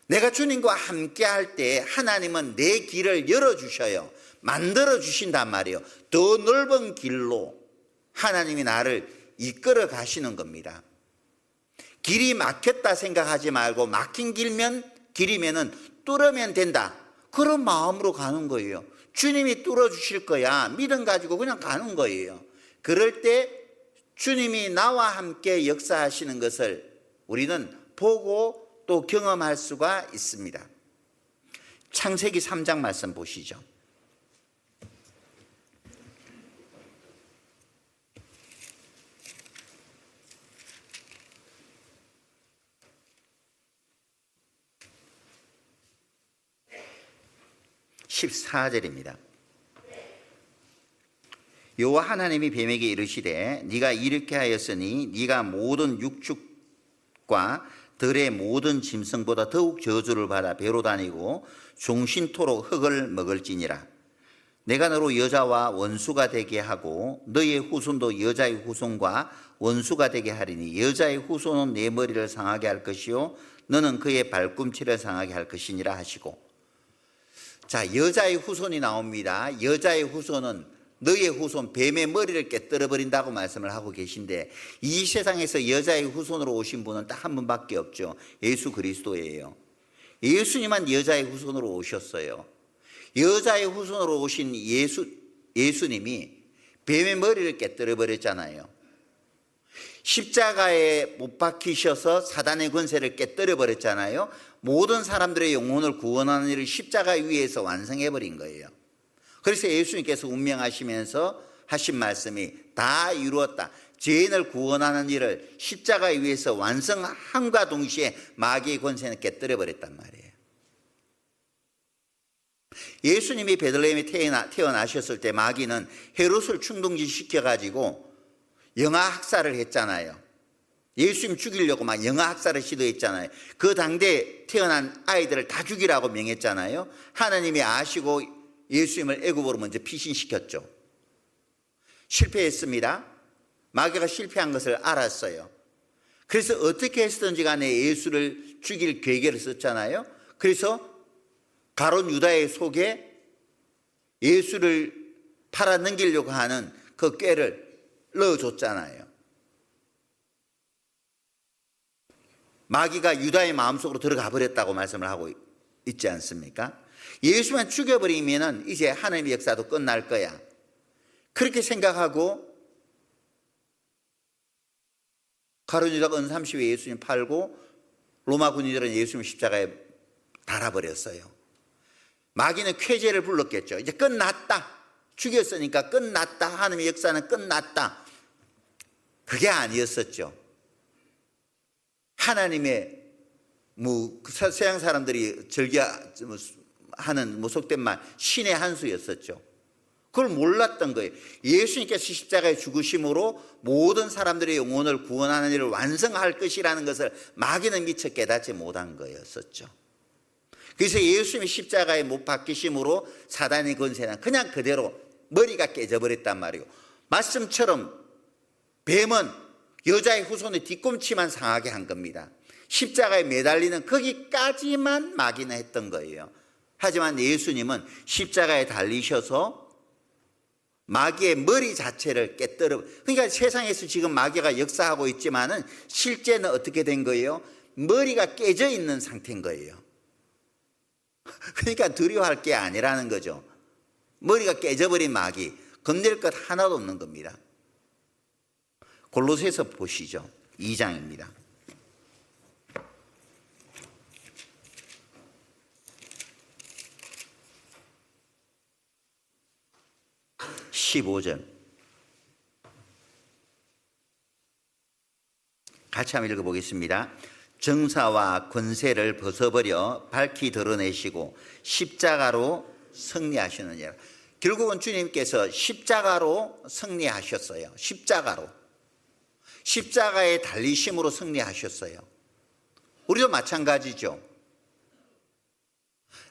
내가 주님과 함께 할 때 하나님은 내 길을 열어주셔요. 만들어 주신단 말이에요. 더 넓은 길로 하나님이 나를 이끌어 가시는 겁니다. 길이 막혔다 생각하지 말고 막힌 길이면은 뚫으면 된다, 그런 마음으로 가는 거예요. 주님이 뚫어주실 거야 믿음 가지고 그냥 가는 거예요. 그럴 때 주님이 나와 함께 역사하시는 것을 우리는 보고 또 경험할 수가 있습니다. 창세기 3장 말씀 보시죠. (14절입니다) 여호와 하나님이 뱀에게 이르시되 네가 이렇게 하였으니 네가 모든 육축과 들의 모든 짐승보다 더욱 저주를 받아 배로 다니고 종신토록 흙을 먹을지니라. 내가 너로 여자와 원수가 되게 하고 너의 후손도 여자의 후손과 원수가 되게 하리니 여자의 후손은 내 머리를 상하게 할 것이요 너는 그의 발꿈치를 상하게 할 것이니라 하시고. 자, 여자의 후손이 나옵니다. 여자의 후손은 너의 후손 뱀의 머리를 깨뜨려 버린다고 말씀을 하고 계신데, 이 세상에서 여자의 후손으로 오신 분은 딱 한 분밖에 없죠. 예수 그리스도예요. 예수님만 여자의 후손으로 오셨어요. 여자의 후손으로 오신 예수님이 뱀의 머리를 깨뜨려 버렸잖아요. 십자가에 못 박히셔서 사단의 권세를 깨뜨려 버렸잖아요. 모든 사람들의 영혼을 구원하는 일을 십자가 위에서 완성해버린 거예요. 그래서 예수님께서 운명하시면서 하신 말씀이 다 이루었다. 죄인을 구원하는 일을 십자가 위에서 완성함과 동시에 마귀의 권세는 깨뜨려 버렸단 말이에요. 예수님이 베들레헴에 태어나셨을 때 마귀는 헤롯을 충동시켜가지고 영아학살을 했잖아요. 예수님 죽이려고 막 영아학살을 시도했잖아요. 그 당대에 태어난 아이들을 다 죽이라고 명했잖아요. 하나님이 아시고 예수님을 애굽으로 먼저 피신시켰죠. 실패했습니다. 마귀가 실패한 것을 알았어요. 그래서 어떻게 했든지 간에 예수를 죽일 계획을 썼잖아요. 그래서 가룟 유다의 속에 예수를 팔아넘기려고 하는 그 꾀를 넣어줬잖아요. 마귀가 유다의 마음속으로 들어가 버렸다고 말씀을 하고 있지 않습니까? 예수만 죽여버리면 이제 하나님의 역사도 끝날 거야. 그렇게 생각하고 가룟 유다가 은 30에 예수님 팔고 로마 군인들은 예수님 십자가에 달아버렸어요. 마귀는 쾌재를 불렀겠죠. 이제 끝났다. 죽였으니까 끝났다. 하나님의 역사는 끝났다. 그게 아니었었죠. 하나님의 서양 사람들이 즐겨하는 속된 말 신의 한 수였었죠. 그걸 몰랐던 거예요. 예수님께서 십자가에 죽으심으로 모든 사람들의 영혼을 구원하는 일을 완성할 것이라는 것을 마귀는 미처 깨닫지 못한 거였었죠. 그래서 예수님이 십자가에 못 박히심으로 사단의 권세는 그냥 그대로 머리가 깨져버렸단 말이에요. 말씀처럼 뱀은 여자의 후손의 뒤꿈치만 상하게 한 겁니다. 십자가에 매달리는 거기까지만 마귀는 했던 거예요. 하지만 예수님은 십자가에 달리셔서 마귀의 머리 자체를 깨뜨려. 그러니까 세상에서 지금 마귀가 역사하고 있지만은 실제는 어떻게 된 거예요? 머리가 깨져 있는 상태인 거예요. 그러니까 두려워할 게 아니라는 거죠. 머리가 깨져버린 마귀, 건들 것 하나도 없는 겁니다. 골로새서 보시죠. 2장입니다. 15절 같이 한번 읽어보겠습니다. 정사와 권세를 벗어버려 밝히 드러내시고 십자가로 승리하시느니라. 결국은 주님께서 십자가로 승리하셨어요. 십자가에 달리심으로 승리하셨어요. 우리도 마찬가지죠.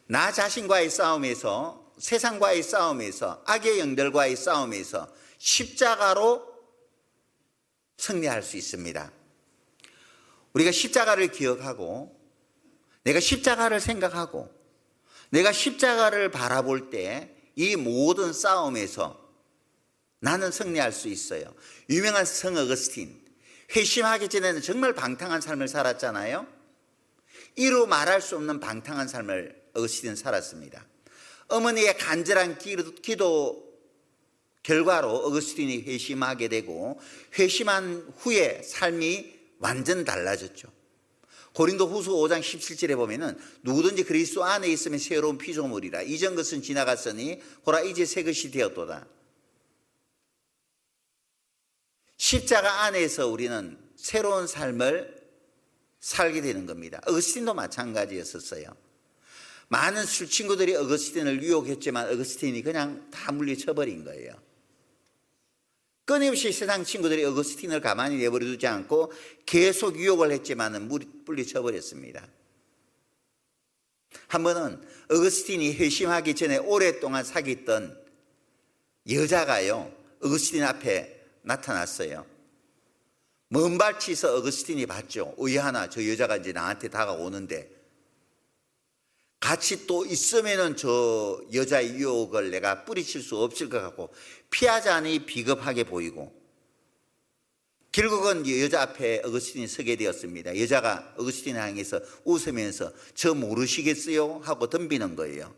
나 자신과의 싸움에서, 세상과의 싸움에서, 악의 영들과의 싸움에서 십자가로 승리할 수 있습니다. 우리가 십자가를 기억하고, 내가 십자가를 생각하고, 내가 십자가를 바라볼 때 이 모든 싸움에서 나는 승리할 수 있어요. 유명한 성 어거스틴, 회심하기 전에는 정말 방탕한 삶을 살았잖아요. 이루 말할 수 없는 방탕한 삶을 어거스틴은 살았습니다. 어머니의 간절한 기도 결과로 어거스틴이 회심하게 되고, 회심한 후에 삶이 완전 달라졌죠. 고린도 후서 5장 17절에 보면은 누구든지 그리스도 안에 있으면 새로운 피조물이라. 이전 것은 지나갔으니 보라 이제 새 것이 되었도다. 십자가 안에서 우리는 새로운 삶을 살게 되는 겁니다. 어거스틴도 마찬가지였었어요. 많은 술 친구들이 어거스틴을 유혹했지만 어거스틴이 그냥 다 물리쳐버린 거예요. 끊임없이 세상 친구들이 어거스틴을 가만히 내버려두지 않고 계속 유혹을 했지만 물리쳐버렸습니다. 한 번은 어거스틴이 회심하기 전에 오랫동안 사귀었던 여자가요, 어거스틴 앞에 나타났어요. 먼 발치에서 어거스틴이 봤죠. 의하나 저 여자가 이제 나한테 다가오는데 같이 또 있으면은 저 여자의 유혹을 내가 뿌리칠 수 없을 것 같고 피하자니 비겁하게 보이고, 결국은 여자 앞에 어거스틴이 서게 되었습니다. 여자가 어거스틴을 향해서 웃으면서 저 모르시겠어요? 하고 덤비는 거예요.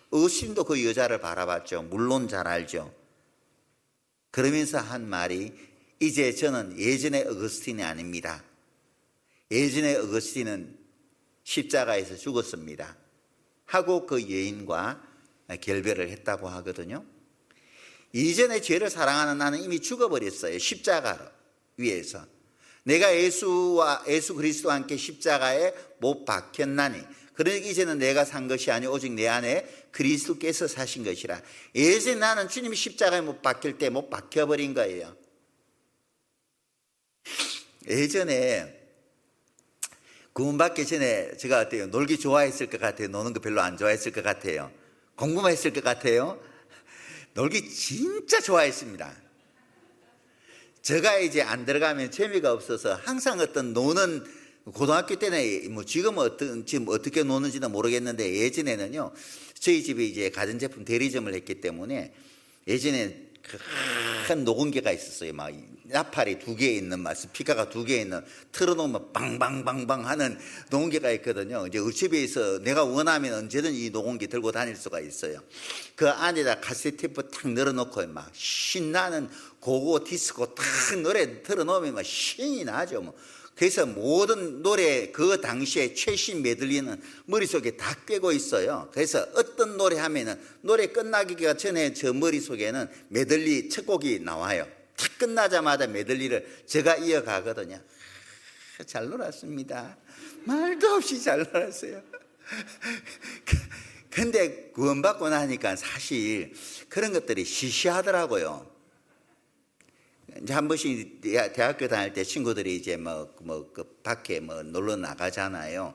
어거스틴도 그 여자를 바라봤죠. 물론 잘 알죠. 그러면서 한 말이, 이제 저는 예전의 어거스틴이 아닙니다. 예전의 어거스틴은 십자가에서 죽었습니다 하고 그 여인과 결별을 했다고 하거든요. 이전에 죄를 사랑하는 나는 이미 죽어버렸어요. 십자가 위에서. 내가 예수 그리스도와 함께 십자가에 못 박혔나니 그러니 이제는 내가 산 것이 아니오 오직 내 안에 그리스도께서 사신 것이라. 예전에 나는 주님이 십자가에 못 박힐 때 못 박혀버린 거예요. 예전에 구원받기 전에 제가 어때요? 놀기 좋아했을 것 같아요? 노는 거 별로 안 좋아했을 것 같아요? 공부만 했을 것 같아요? 놀기 진짜 좋아했습니다. 제가 이제 안 들어가면 재미가 없어서 항상 어떤 노는 고등학교 때는 뭐 지금 어떻게 노는지는 모르겠는데 예전에는요 저희 집에 이제 가전제품 대리점을 했기 때문에 예전에 큰 녹음기가 있었어요. 막 나팔이 2개 있는 스피커가 2개 있는 틀어놓으면 빵빵빵빵 하는 녹음기가 있거든요. 이제 우리 집에서 내가 원하면 언제든 이 녹음기 들고 다닐 수가 있어요. 그 안에다 카세트 테이프 탁 늘어놓고 막 신나는 고고 디스코 탁 노래 틀어놓으면 막 신이 나죠. 뭐. 그래서 모든 노래 그 당시에 최신 메들리는 머릿속에 다 꿰고 있어요. 그래서 어떤 노래 하면은 노래 끝나기가 전에 저 머릿속에는 메들리 첫 곡이 나와요. 탁 끝나자마자 메들리를 제가 이어가거든요. 잘 놀았습니다. 말도 없이 잘 놀았어요. 근데 구원받고 나니까 사실 그런 것들이 시시하더라고요. 이제 한 번씩 대학교 다닐 때 친구들이 이제 그 밖에 놀러 나가잖아요.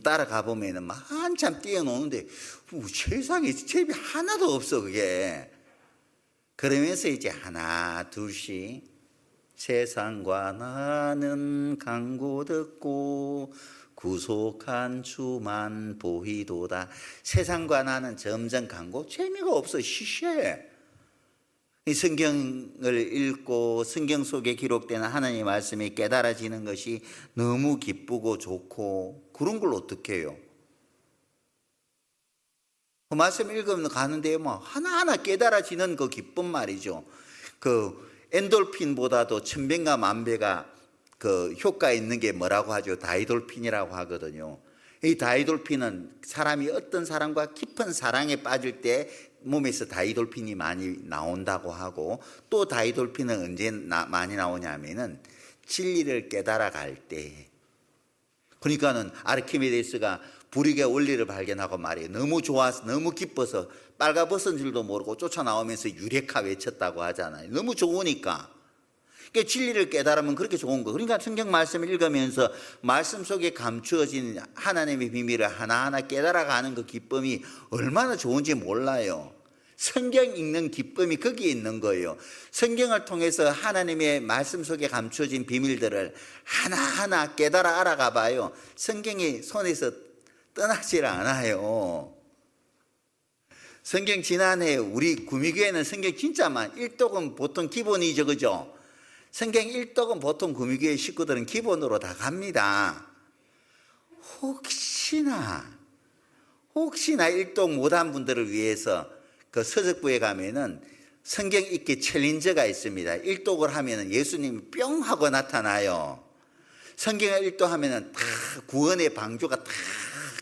따라가 보면은 막 한참 뛰어노는데 세상에 재미 하나도 없어 그게. 그러면서 이제 하나 둘씩 세상과 나는 강구 듣고 구속한 주만 보이도다. 세상과 나는 점점 강고 재미가 없어 시시해. 이 성경을 읽고 성경 속에 기록되는 하나님의 말씀이 깨달아지는 것이 너무 기쁘고 좋고 그런 걸 어떻게 해요? 그 말씀 읽으면 가는데 뭐 하나하나 깨달아지는 그 기쁜 말이죠. 그 엔돌핀보다도 1000배가 10,000배가 그 효과 있는 게 뭐라고 하죠? 다이돌핀이라고 하거든요. 이 다이돌핀은 사람이 어떤 사람과 깊은 사랑에 빠질 때 몸에서 다이돌핀이 많이 나온다고 하고 또 다이돌핀은 언제 많이 나오냐면은 진리를 깨달아 갈 때. 그러니까는 아르키메데스가 불익의 원리를 발견하고 말이에요. 너무 좋아서 너무 기뻐서 빨가벗은 줄도 모르고 쫓아나오면서 유레카 외쳤다고 하잖아요. 너무 좋으니까. 그러니까 진리를 깨달으면 그렇게 좋은 거. 그러니까 성경 말씀을 읽으면서 말씀 속에 감추어진 하나님의 비밀을 하나하나 깨달아가는 그 기쁨이 얼마나 좋은지 몰라요. 성경 읽는 기쁨이 거기에 있는 거예요. 성경을 통해서 하나님의 말씀 속에 감추어진 비밀들을 하나하나 깨달아 알아가 봐요. 성경이 손에서 떠나질 않아요. 성경 지난해 우리 구미교회는 성경 진짜 많아. 1독은 보통 기본이죠, 그죠? 성경 1독은 보통 구미교회 식구들은 기본으로 다 갑니다. 혹시나 1독 못한 분들을 위해서 그 서적부에 가면은 성경 읽기 챌린저가 있습니다. 1독을 하면은 예수님이 뿅 하고 나타나요. 성경을 1독 하면은 다 구원의 방주가 다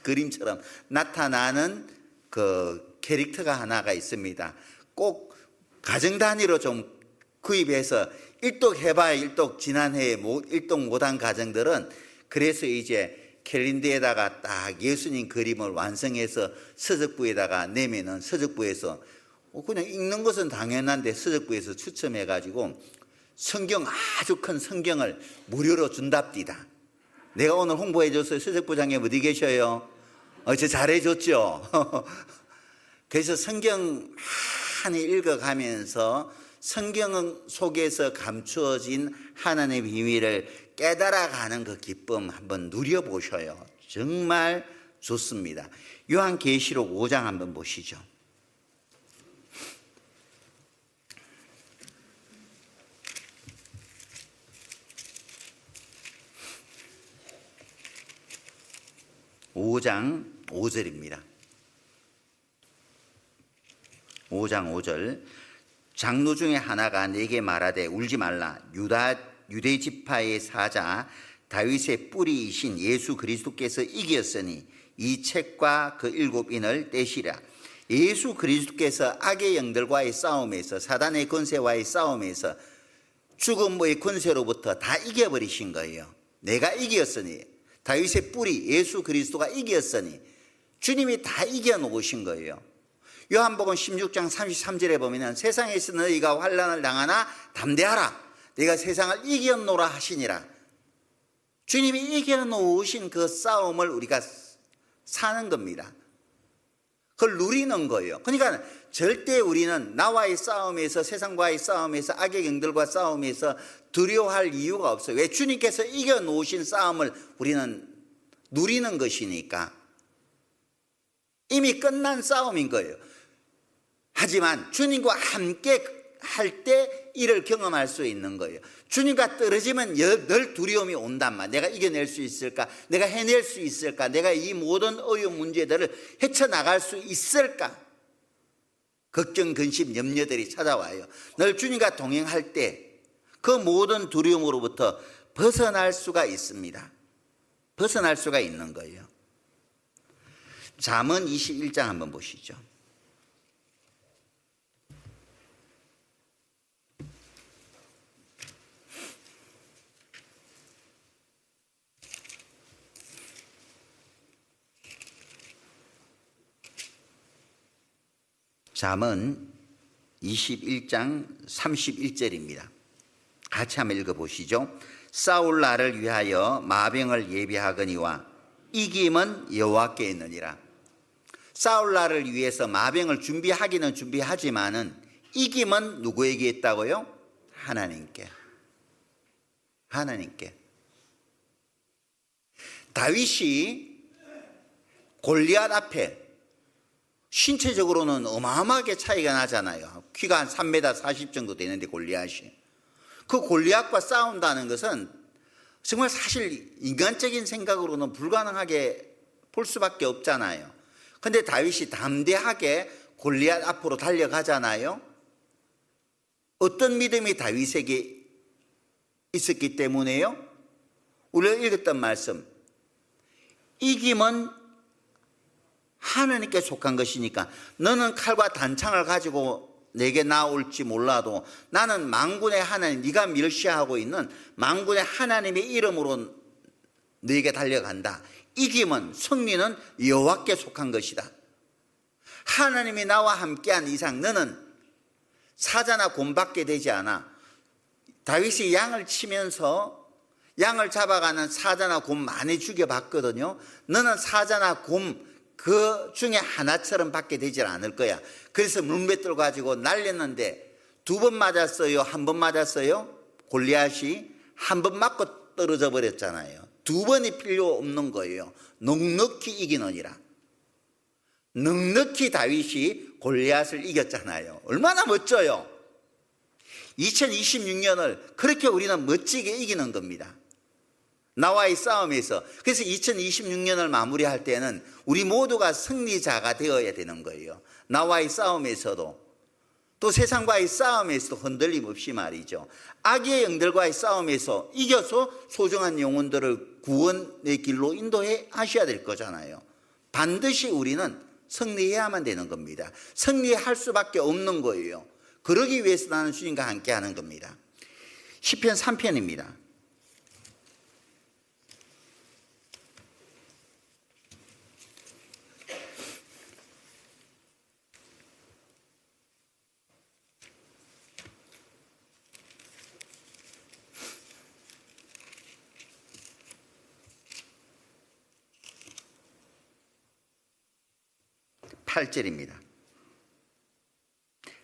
그림처럼 나타나는 그 캐릭터가 하나가 있습니다. 꼭 가정 단위로 좀 구입해서 1독 해봐야 1독 지난해에 1독 못한 가정들은 그래서 이제 캘린더에다가 딱 예수님 그림을 완성해서 서적부에다가 내면은 서적부에서 그냥 읽는 것은 당연한데 서적부에서 추첨해가지고 성경 아주 큰 성경을 무료로 준답디다. 내가 오늘 홍보해줬어요. 서적부장님 어디 계셔요? 저 잘해줬죠. 그래서 성경 많이 읽어가면서 성경 속에서 감추어진 하나님의 비밀을 깨달아가는 그 기쁨 한번 누려보셔요. 정말 좋습니다. 요한계시록 5장 한번 보시죠. (5장 5절입니다) 5장 5절 장로 중에 하나가 내게 말하되 울지 말라. 유대 지파의 사자 다윗의 뿌리이신 예수 그리스도께서 이겼으니 이 책과 그 7인을 떼시라. 예수 그리스도께서 악의 영들과의 싸움에서, 사단의 권세와의 싸움에서 죽음의 권세로부터 다 이겨버리신 거예요. 내가 이겼으니, 다윗의 뿌리 예수 그리스도가 이겼으니 주님이 다 이겨놓으신 거예요. 요한복음 16장 33절에 보면 세상에서 너희가 환난을 당하나 담대하라, 내가 세상을 이겨놓으라 하시니라. 주님이 이겨놓으신 그 싸움을 우리가 사는 겁니다. 그걸 누리는 거예요. 그러니까 절대 우리는 나와의 싸움에서, 세상과의 싸움에서, 악의 영들과 싸움에서 두려워할 이유가 없어요. 왜? 주님께서 이겨놓으신 싸움을 우리는 누리는 것이니까. 이미 끝난 싸움인 거예요. 하지만 주님과 함께 할 때 이를 경험할 수 있는 거예요. 주님과 떨어지면 늘 두려움이 온단 말이에요. 내가 이겨낼 수 있을까? 내가 해낼 수 있을까? 내가 이 모든 어려운 문제들을 헤쳐나갈 수 있을까? 걱정, 근심, 염려들이 찾아와요. 늘 주님과 동행할 때 그 모든 두려움으로부터 벗어날 수가 있습니다. 벗어날 수가 있는 거예요. 잠언 21장 한번 보시죠. 잠언 21장 31절입니다. 같이 한번 읽어보시죠. 싸울 날을 위하여 마병을 예비하거니와 이김은 여호와께 있느니라. 싸울 날을 위해서 마병을 준비하기는 준비하지만은 이김은 누구에게 있다고요? 하나님께. 하나님께. 다윗이 골리앗 앞에, 신체적으로는 어마어마하게 차이가 나잖아요. 키가 한 3m 40 정도 되는데 골리앗이. 그 골리앗과 싸운다는 것은 정말 사실 인간적인 생각으로는 불가능하게 볼 수밖에 없잖아요. 근데 다윗이 담대하게 골리앗 앞으로 달려가잖아요. 어떤 믿음이 다윗에게 있었기 때문에요? 우리가 읽었던 말씀, 이김은 하나님께 속한 것이니까 너는 칼과 단창을 가지고 내게 나올지 몰라도 나는 만군의 하나님, 네가 멸시하고 있는 만군의 하나님의 이름으로 너에게 달려간다. 이김은, 승리는 여호와께 속한 것이다. 하나님이 나와 함께한 이상 너는 사자나 곰밖에 되지 않아. 다윗이 양을 치면서 양을 잡아가는 사자나 곰 많이 죽여봤거든요. 너는 사자나 곰 그 중에 하나처럼 밖에 되질 않을 거야. 그래서 물맷돌 가지고 날렸는데 2번 맞았어요? 1번 맞았어요? 골리앗이 1번 맞고 떨어져 버렸잖아요. 2번이 필요 없는 거예요. 넉넉히 이기느니라. 넉넉히 다윗이 골리앗을 이겼잖아요. 얼마나 멋져요. 2026년을 그렇게 우리는 멋지게 이기는 겁니다. 나와의 싸움에서. 그래서 2026년을 마무리할 때는 우리 모두가 승리자가 되어야 되는 거예요. 나와의 싸움에서도, 또 세상과의 싸움에서도 흔들림 없이 말이죠. 악의 영들과의 싸움에서 이겨서 소중한 영혼들을 구원의 길로 인도해 하셔야 될 거잖아요. 반드시 우리는 승리해야만 되는 겁니다. 승리할 수밖에 없는 거예요. 그러기 위해서 나는 주님과 함께 하는 겁니다. 시편 3편입니다. 8절입니다.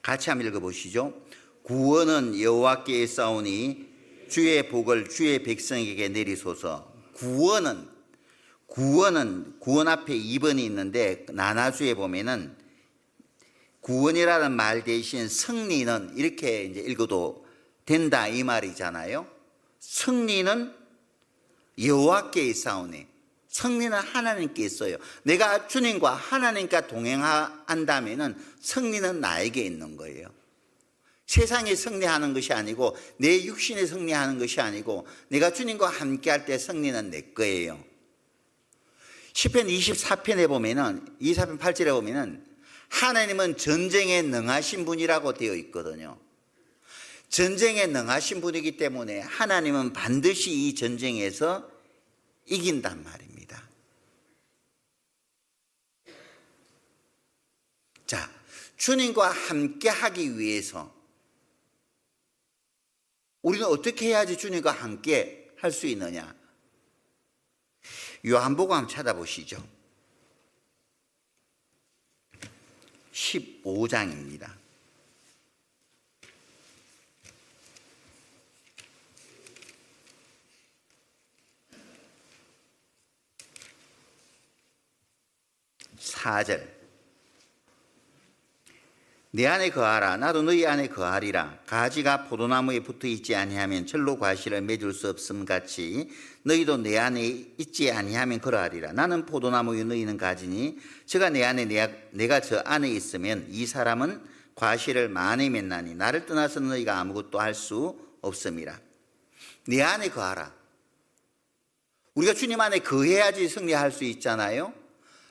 같이 한번 읽어보시죠. 구원은 여호와께 싸우니 주의 복을 주의 백성에게 내리소서. 구원 앞에 2번이 있는데 나나주에 보면은 구원이라는 말 대신 승리는 이렇게 이제 읽어도 된다 이 말이잖아요. 승리는 여호와께 싸우니, 승리는 하나님께 있어요. 내가 주님과 하나님과 동행한다면은 승리는 나에게 있는 거예요. 세상에 승리하는 것이 아니고 내 육신에 승리하는 것이 아니고 내가 주님과 함께할 때 승리는 내 거예요. 시편 24편에 보면은 24편 8절에 보면은 하나님은 전쟁에 능하신 분이라고 되어 있거든요. 전쟁에 능하신 분이기 때문에 하나님은 반드시 이 전쟁에서 이긴단 말입니다. 자, 주님과 함께 하기 위해서 우리는 어떻게 해야지 주님과 함께 할 수 있느냐? 요한복음 한번 찾아보시죠. 15장입니다. (4절) 내 안에 거하라 나도 너희 안에 거하리라. 가지가 포도나무에 붙어 있지 아니하면 절로 과실을 맺을 수 없음 같이 너희도 내 안에 있지 아니하면 그러하리라. 나는 포도나무요 너희는 가지니 저가 내 안에 내가 저 안에 있으면 이 사람은 과실을 많이 맺나니 나를 떠나서는 너희가 아무것도 할 수 없음이라. 내 안에 거하라. 우리가 주님 안에 거해야지 승리할 수 있잖아요.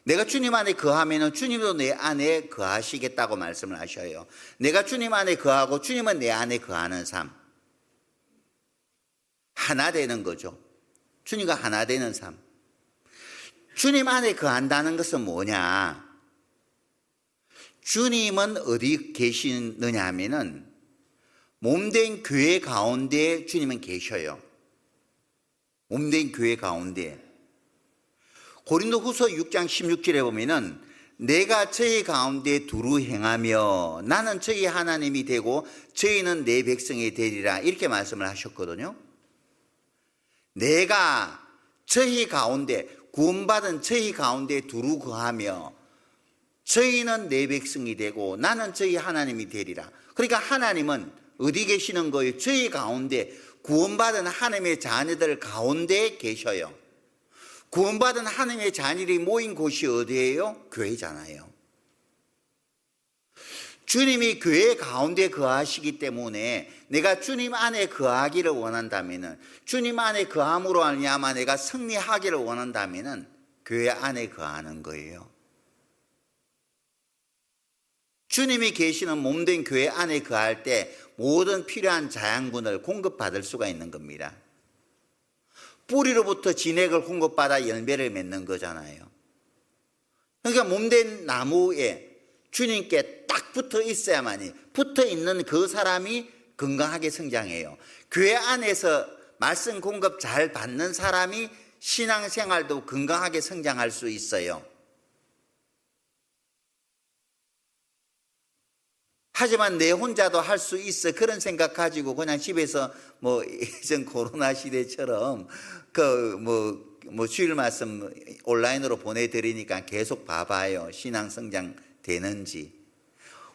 내가 주님 안에 거하면 주님도 내 안에 거하시겠다고 말씀을 하셔요. 내가 주님 안에 거하고 주님은 내 안에 거하는 삶. 하나 되는 거죠. 주님과 하나 되는 삶. 주님 안에 거한다는 것은 뭐냐? 주님은 어디 계시느냐 하면은 몸된 교회 가운데 주님은 계셔요. 몸된 교회 가운데. 고린도후서 6장 16절에 보면은 내가 저희 가운데 두루 행하며 나는 저희 하나님이 되고 저희는 내 백성이 되리라 이렇게 말씀을 하셨거든요. 내가 저희 가운데 구원받은 저희 가운데 두루 거하며 저희는 내 백성이 되고 나는 저희 하나님이 되리라. 그러니까 하나님은 어디 계시는 거예요? 저희 가운데 구원받은 하나님의 자녀들 가운데 계셔요. 구원받은 하나님의 자녀들이 모인 곳이 어디예요? 교회잖아요. 주님이 교회 가운데 거하시기 때문에 내가 주님 안에 거하기를 원한다면, 주님 안에 거함으로 말미암아 내가 승리하기를 원한다면 교회 안에 거하는 거예요. 주님이 계시는 몸된 교회 안에 거할 때 모든 필요한 자양분을 공급받을 수가 있는 겁니다. 뿌리로부터 진액을 공급받아 열매를 맺는 거잖아요. 그러니까 몸된 나무에 주님께 딱 붙어 있어야만이, 붙어 있는 그 사람이 건강하게 성장해요. 교회 안에서 말씀 공급 잘 받는 사람이 신앙생활도 건강하게 성장할 수 있어요. 하지만 내 혼자도 할 수 있어 그런 생각 가지고 그냥 집에서 뭐 예전 코로나 시대처럼 주일 말씀 온라인으로 보내드리니까 계속 봐봐요. 신앙 성장 되는지.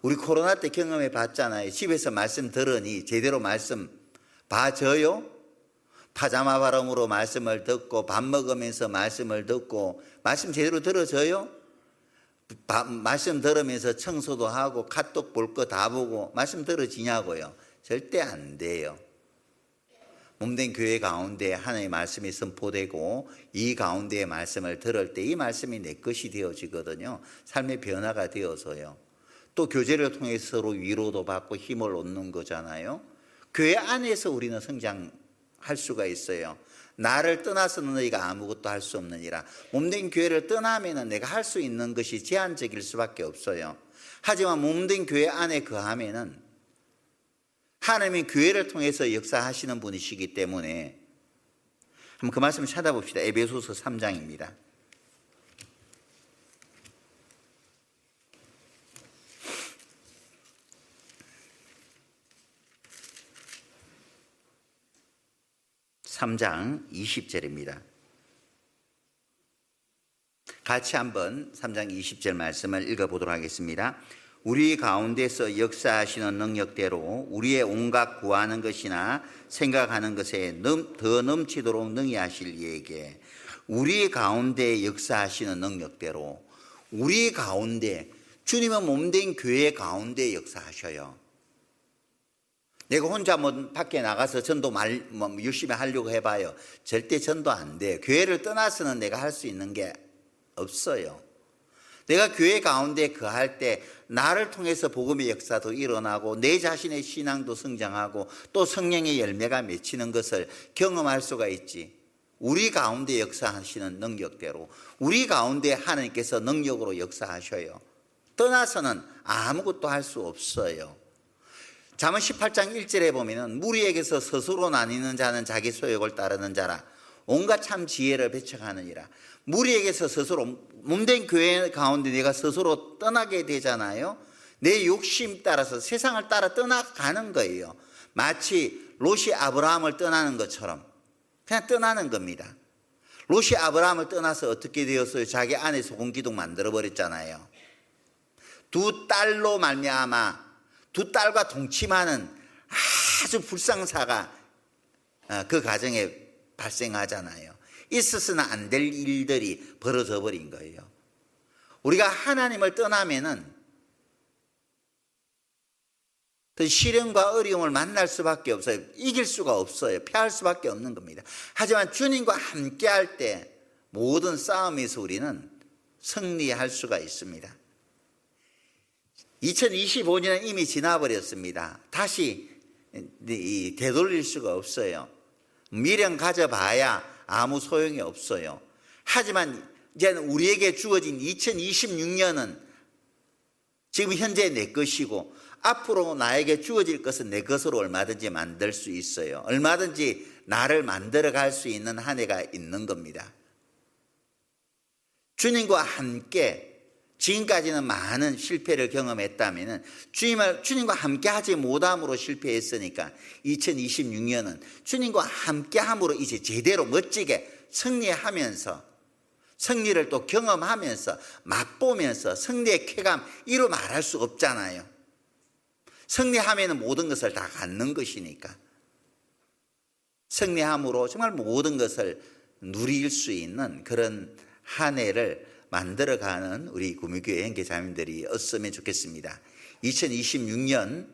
우리 코로나 때 경험해 봤잖아요. 집에서 말씀 들으니 제대로 말씀 봐줘요? 파자마 발음으로 말씀을 듣고 밥 먹으면서 말씀을 듣고 말씀 제대로 들어줘요? 말씀 들으면서 청소도 하고 카톡 볼 거 다 보고 말씀 들어지냐고요? 절대 안 돼요. 몸된 교회 가운데 하나님의 말씀이 선포되고 이 가운데의 말씀을 들을 때 이 말씀이 내 것이 되어지거든요. 삶의 변화가 되어서요. 또 교제를 통해서 서로 위로도 받고 힘을 얻는 거잖아요. 교회 안에서 우리는 성장할 수가 있어요. 나를 떠나서는 너희가 아무것도 할 수 없느니라. 몸된 교회를 떠나면 내가 할 수 있는 것이 제한적일 수밖에 없어요. 하지만 몸된 교회 안에 거하면은 하나님이 교회를 통해서 역사하시는 분이시기 때문에 한번 그 말씀을 찾아봅시다. 에베소서 3장입니다. (3장) 20절입니다. 같이 한번 3장 20절 말씀을 읽어보도록 하겠습니다. 우리 가운데서 역사하시는 능력대로 우리의 온갖 구하는 것이나 생각하는 것에 더 넘치도록 능히 하실 이에게. 우리 가운데 역사하시는 능력대로, 우리 가운데, 주님은 몸된 교회 가운데 역사하셔요. 내가 혼자 뭐 밖에 나가서 전도 열심히 하려고 해봐요. 절대 전도 안 돼요. 교회를 떠나서는 내가 할 수 있는 게 없어요. 내가 교회 가운데 거할 때 나를 통해서 복음의 역사도 일어나고 내 자신의 신앙도 성장하고 또 성령의 열매가 맺히는 것을 경험할 수가 있지. 우리 가운데 역사하시는 능력대로 우리 가운데 하나님께서 능력으로 역사하셔요. 떠나서는 아무것도 할 수 없어요. 잠언 18장 1절에 보면은 무리에게서 스스로 나뉘는 자는 자기 소욕을 따르는 자라 온갖 참 지혜를 배척하느니라. 무리에게서 스스로 몸된 교회 가운데 내가 스스로 떠나게 되잖아요. 내 욕심 따라서 세상을 따라 떠나가는 거예요. 마치 롯이 아브라함을 떠나는 것처럼 그냥 떠나는 겁니다. 롯이 아브라함을 떠나서 어떻게 되었어요? 자기 아내 소금기둥 만들어 버렸잖아요. 두 딸로 말미암아 두 딸과 동침하는 아주 불상사가 그 가정에 발생하잖아요. 있어서는 안 될 일들이 벌어져 버린 거예요. 우리가 하나님을 떠나면은 그 시련과 어려움을 만날 수밖에 없어요. 이길 수가 없어요. 피할 수밖에 없는 겁니다. 하지만 주님과 함께 할 때 모든 싸움에서 우리는 승리할 수가 있습니다. 2025년은 이미 지나버렸습니다. 다시 되돌릴 수가 없어요. 미련 가져봐야 아무 소용이 없어요. 하지만 이제 우리에게 주어진 2026년은 지금 현재 내 것이고 앞으로 나에게 주어질 것은 내 것으로 얼마든지 만들 수 있어요. 얼마든지 나를 만들어 갈 수 있는 한 해가 있는 겁니다. 주님과 함께 지금까지는 많은 실패를 경험했다면 주님과 함께 하지 못함으로 실패했으니까 2026년은 주님과 함께 함으로 이제 제대로 멋지게 승리하면서 승리를 또 경험하면서 맛보면서 승리의 쾌감 이루 말할 수 없잖아요. 승리하면 모든 것을 다 갖는 것이니까 승리함으로 정말 모든 것을 누릴 수 있는 그런 한 해를 만들어가는 우리 구미교회 형제자매들이었으면 좋겠습니다. 2026년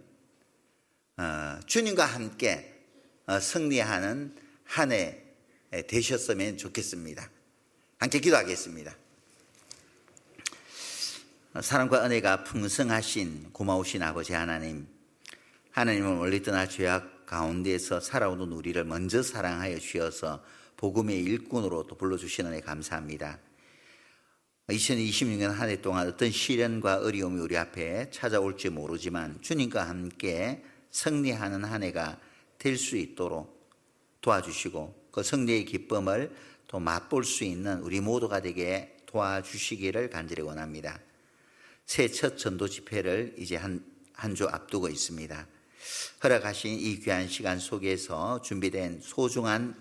주님과 함께 승리하는 한 해 되셨으면 좋겠습니다. 함께 기도하겠습니다. 사랑과 은혜가 풍성하신 고마우신 아버지 하나님, 하나님은 멀리 떠나 죄악 가운데에서 살아오는 우리를 먼저 사랑하여 주셔서 복음의 일꾼으로 또 불러주시는 데 감사합니다. 2026년 한 해 동안 어떤 시련과 어려움이 우리 앞에 찾아올지 모르지만 주님과 함께 승리하는 한 해가 될 수 있도록 도와주시고 그 승리의 기쁨을 또 맛볼 수 있는 우리 모두가 되게 도와주시기를 간절히 원합니다. 새해 첫 전도 집회를 이제 한 주 앞두고 있습니다. 허락하신 이 귀한 시간 속에서 준비된 소중한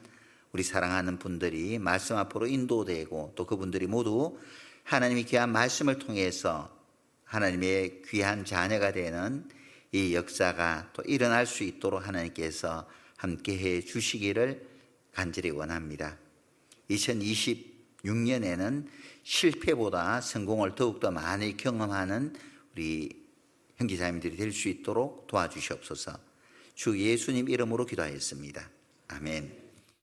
우리 사랑하는 분들이 말씀 앞으로 인도되고 또 그분들이 모두 하나님의 귀한 말씀을 통해서 하나님의 귀한 자녀가 되는 이 역사가 또 일어날 수 있도록 하나님께서 함께해 주시기를 간절히 원합니다. 2026년에는 실패보다 성공을 더욱더 많이 경험하는 우리 형제자매들이 될 수 있도록 도와주시옵소서. 주 예수님 이름으로 기도하였습니다. 아멘.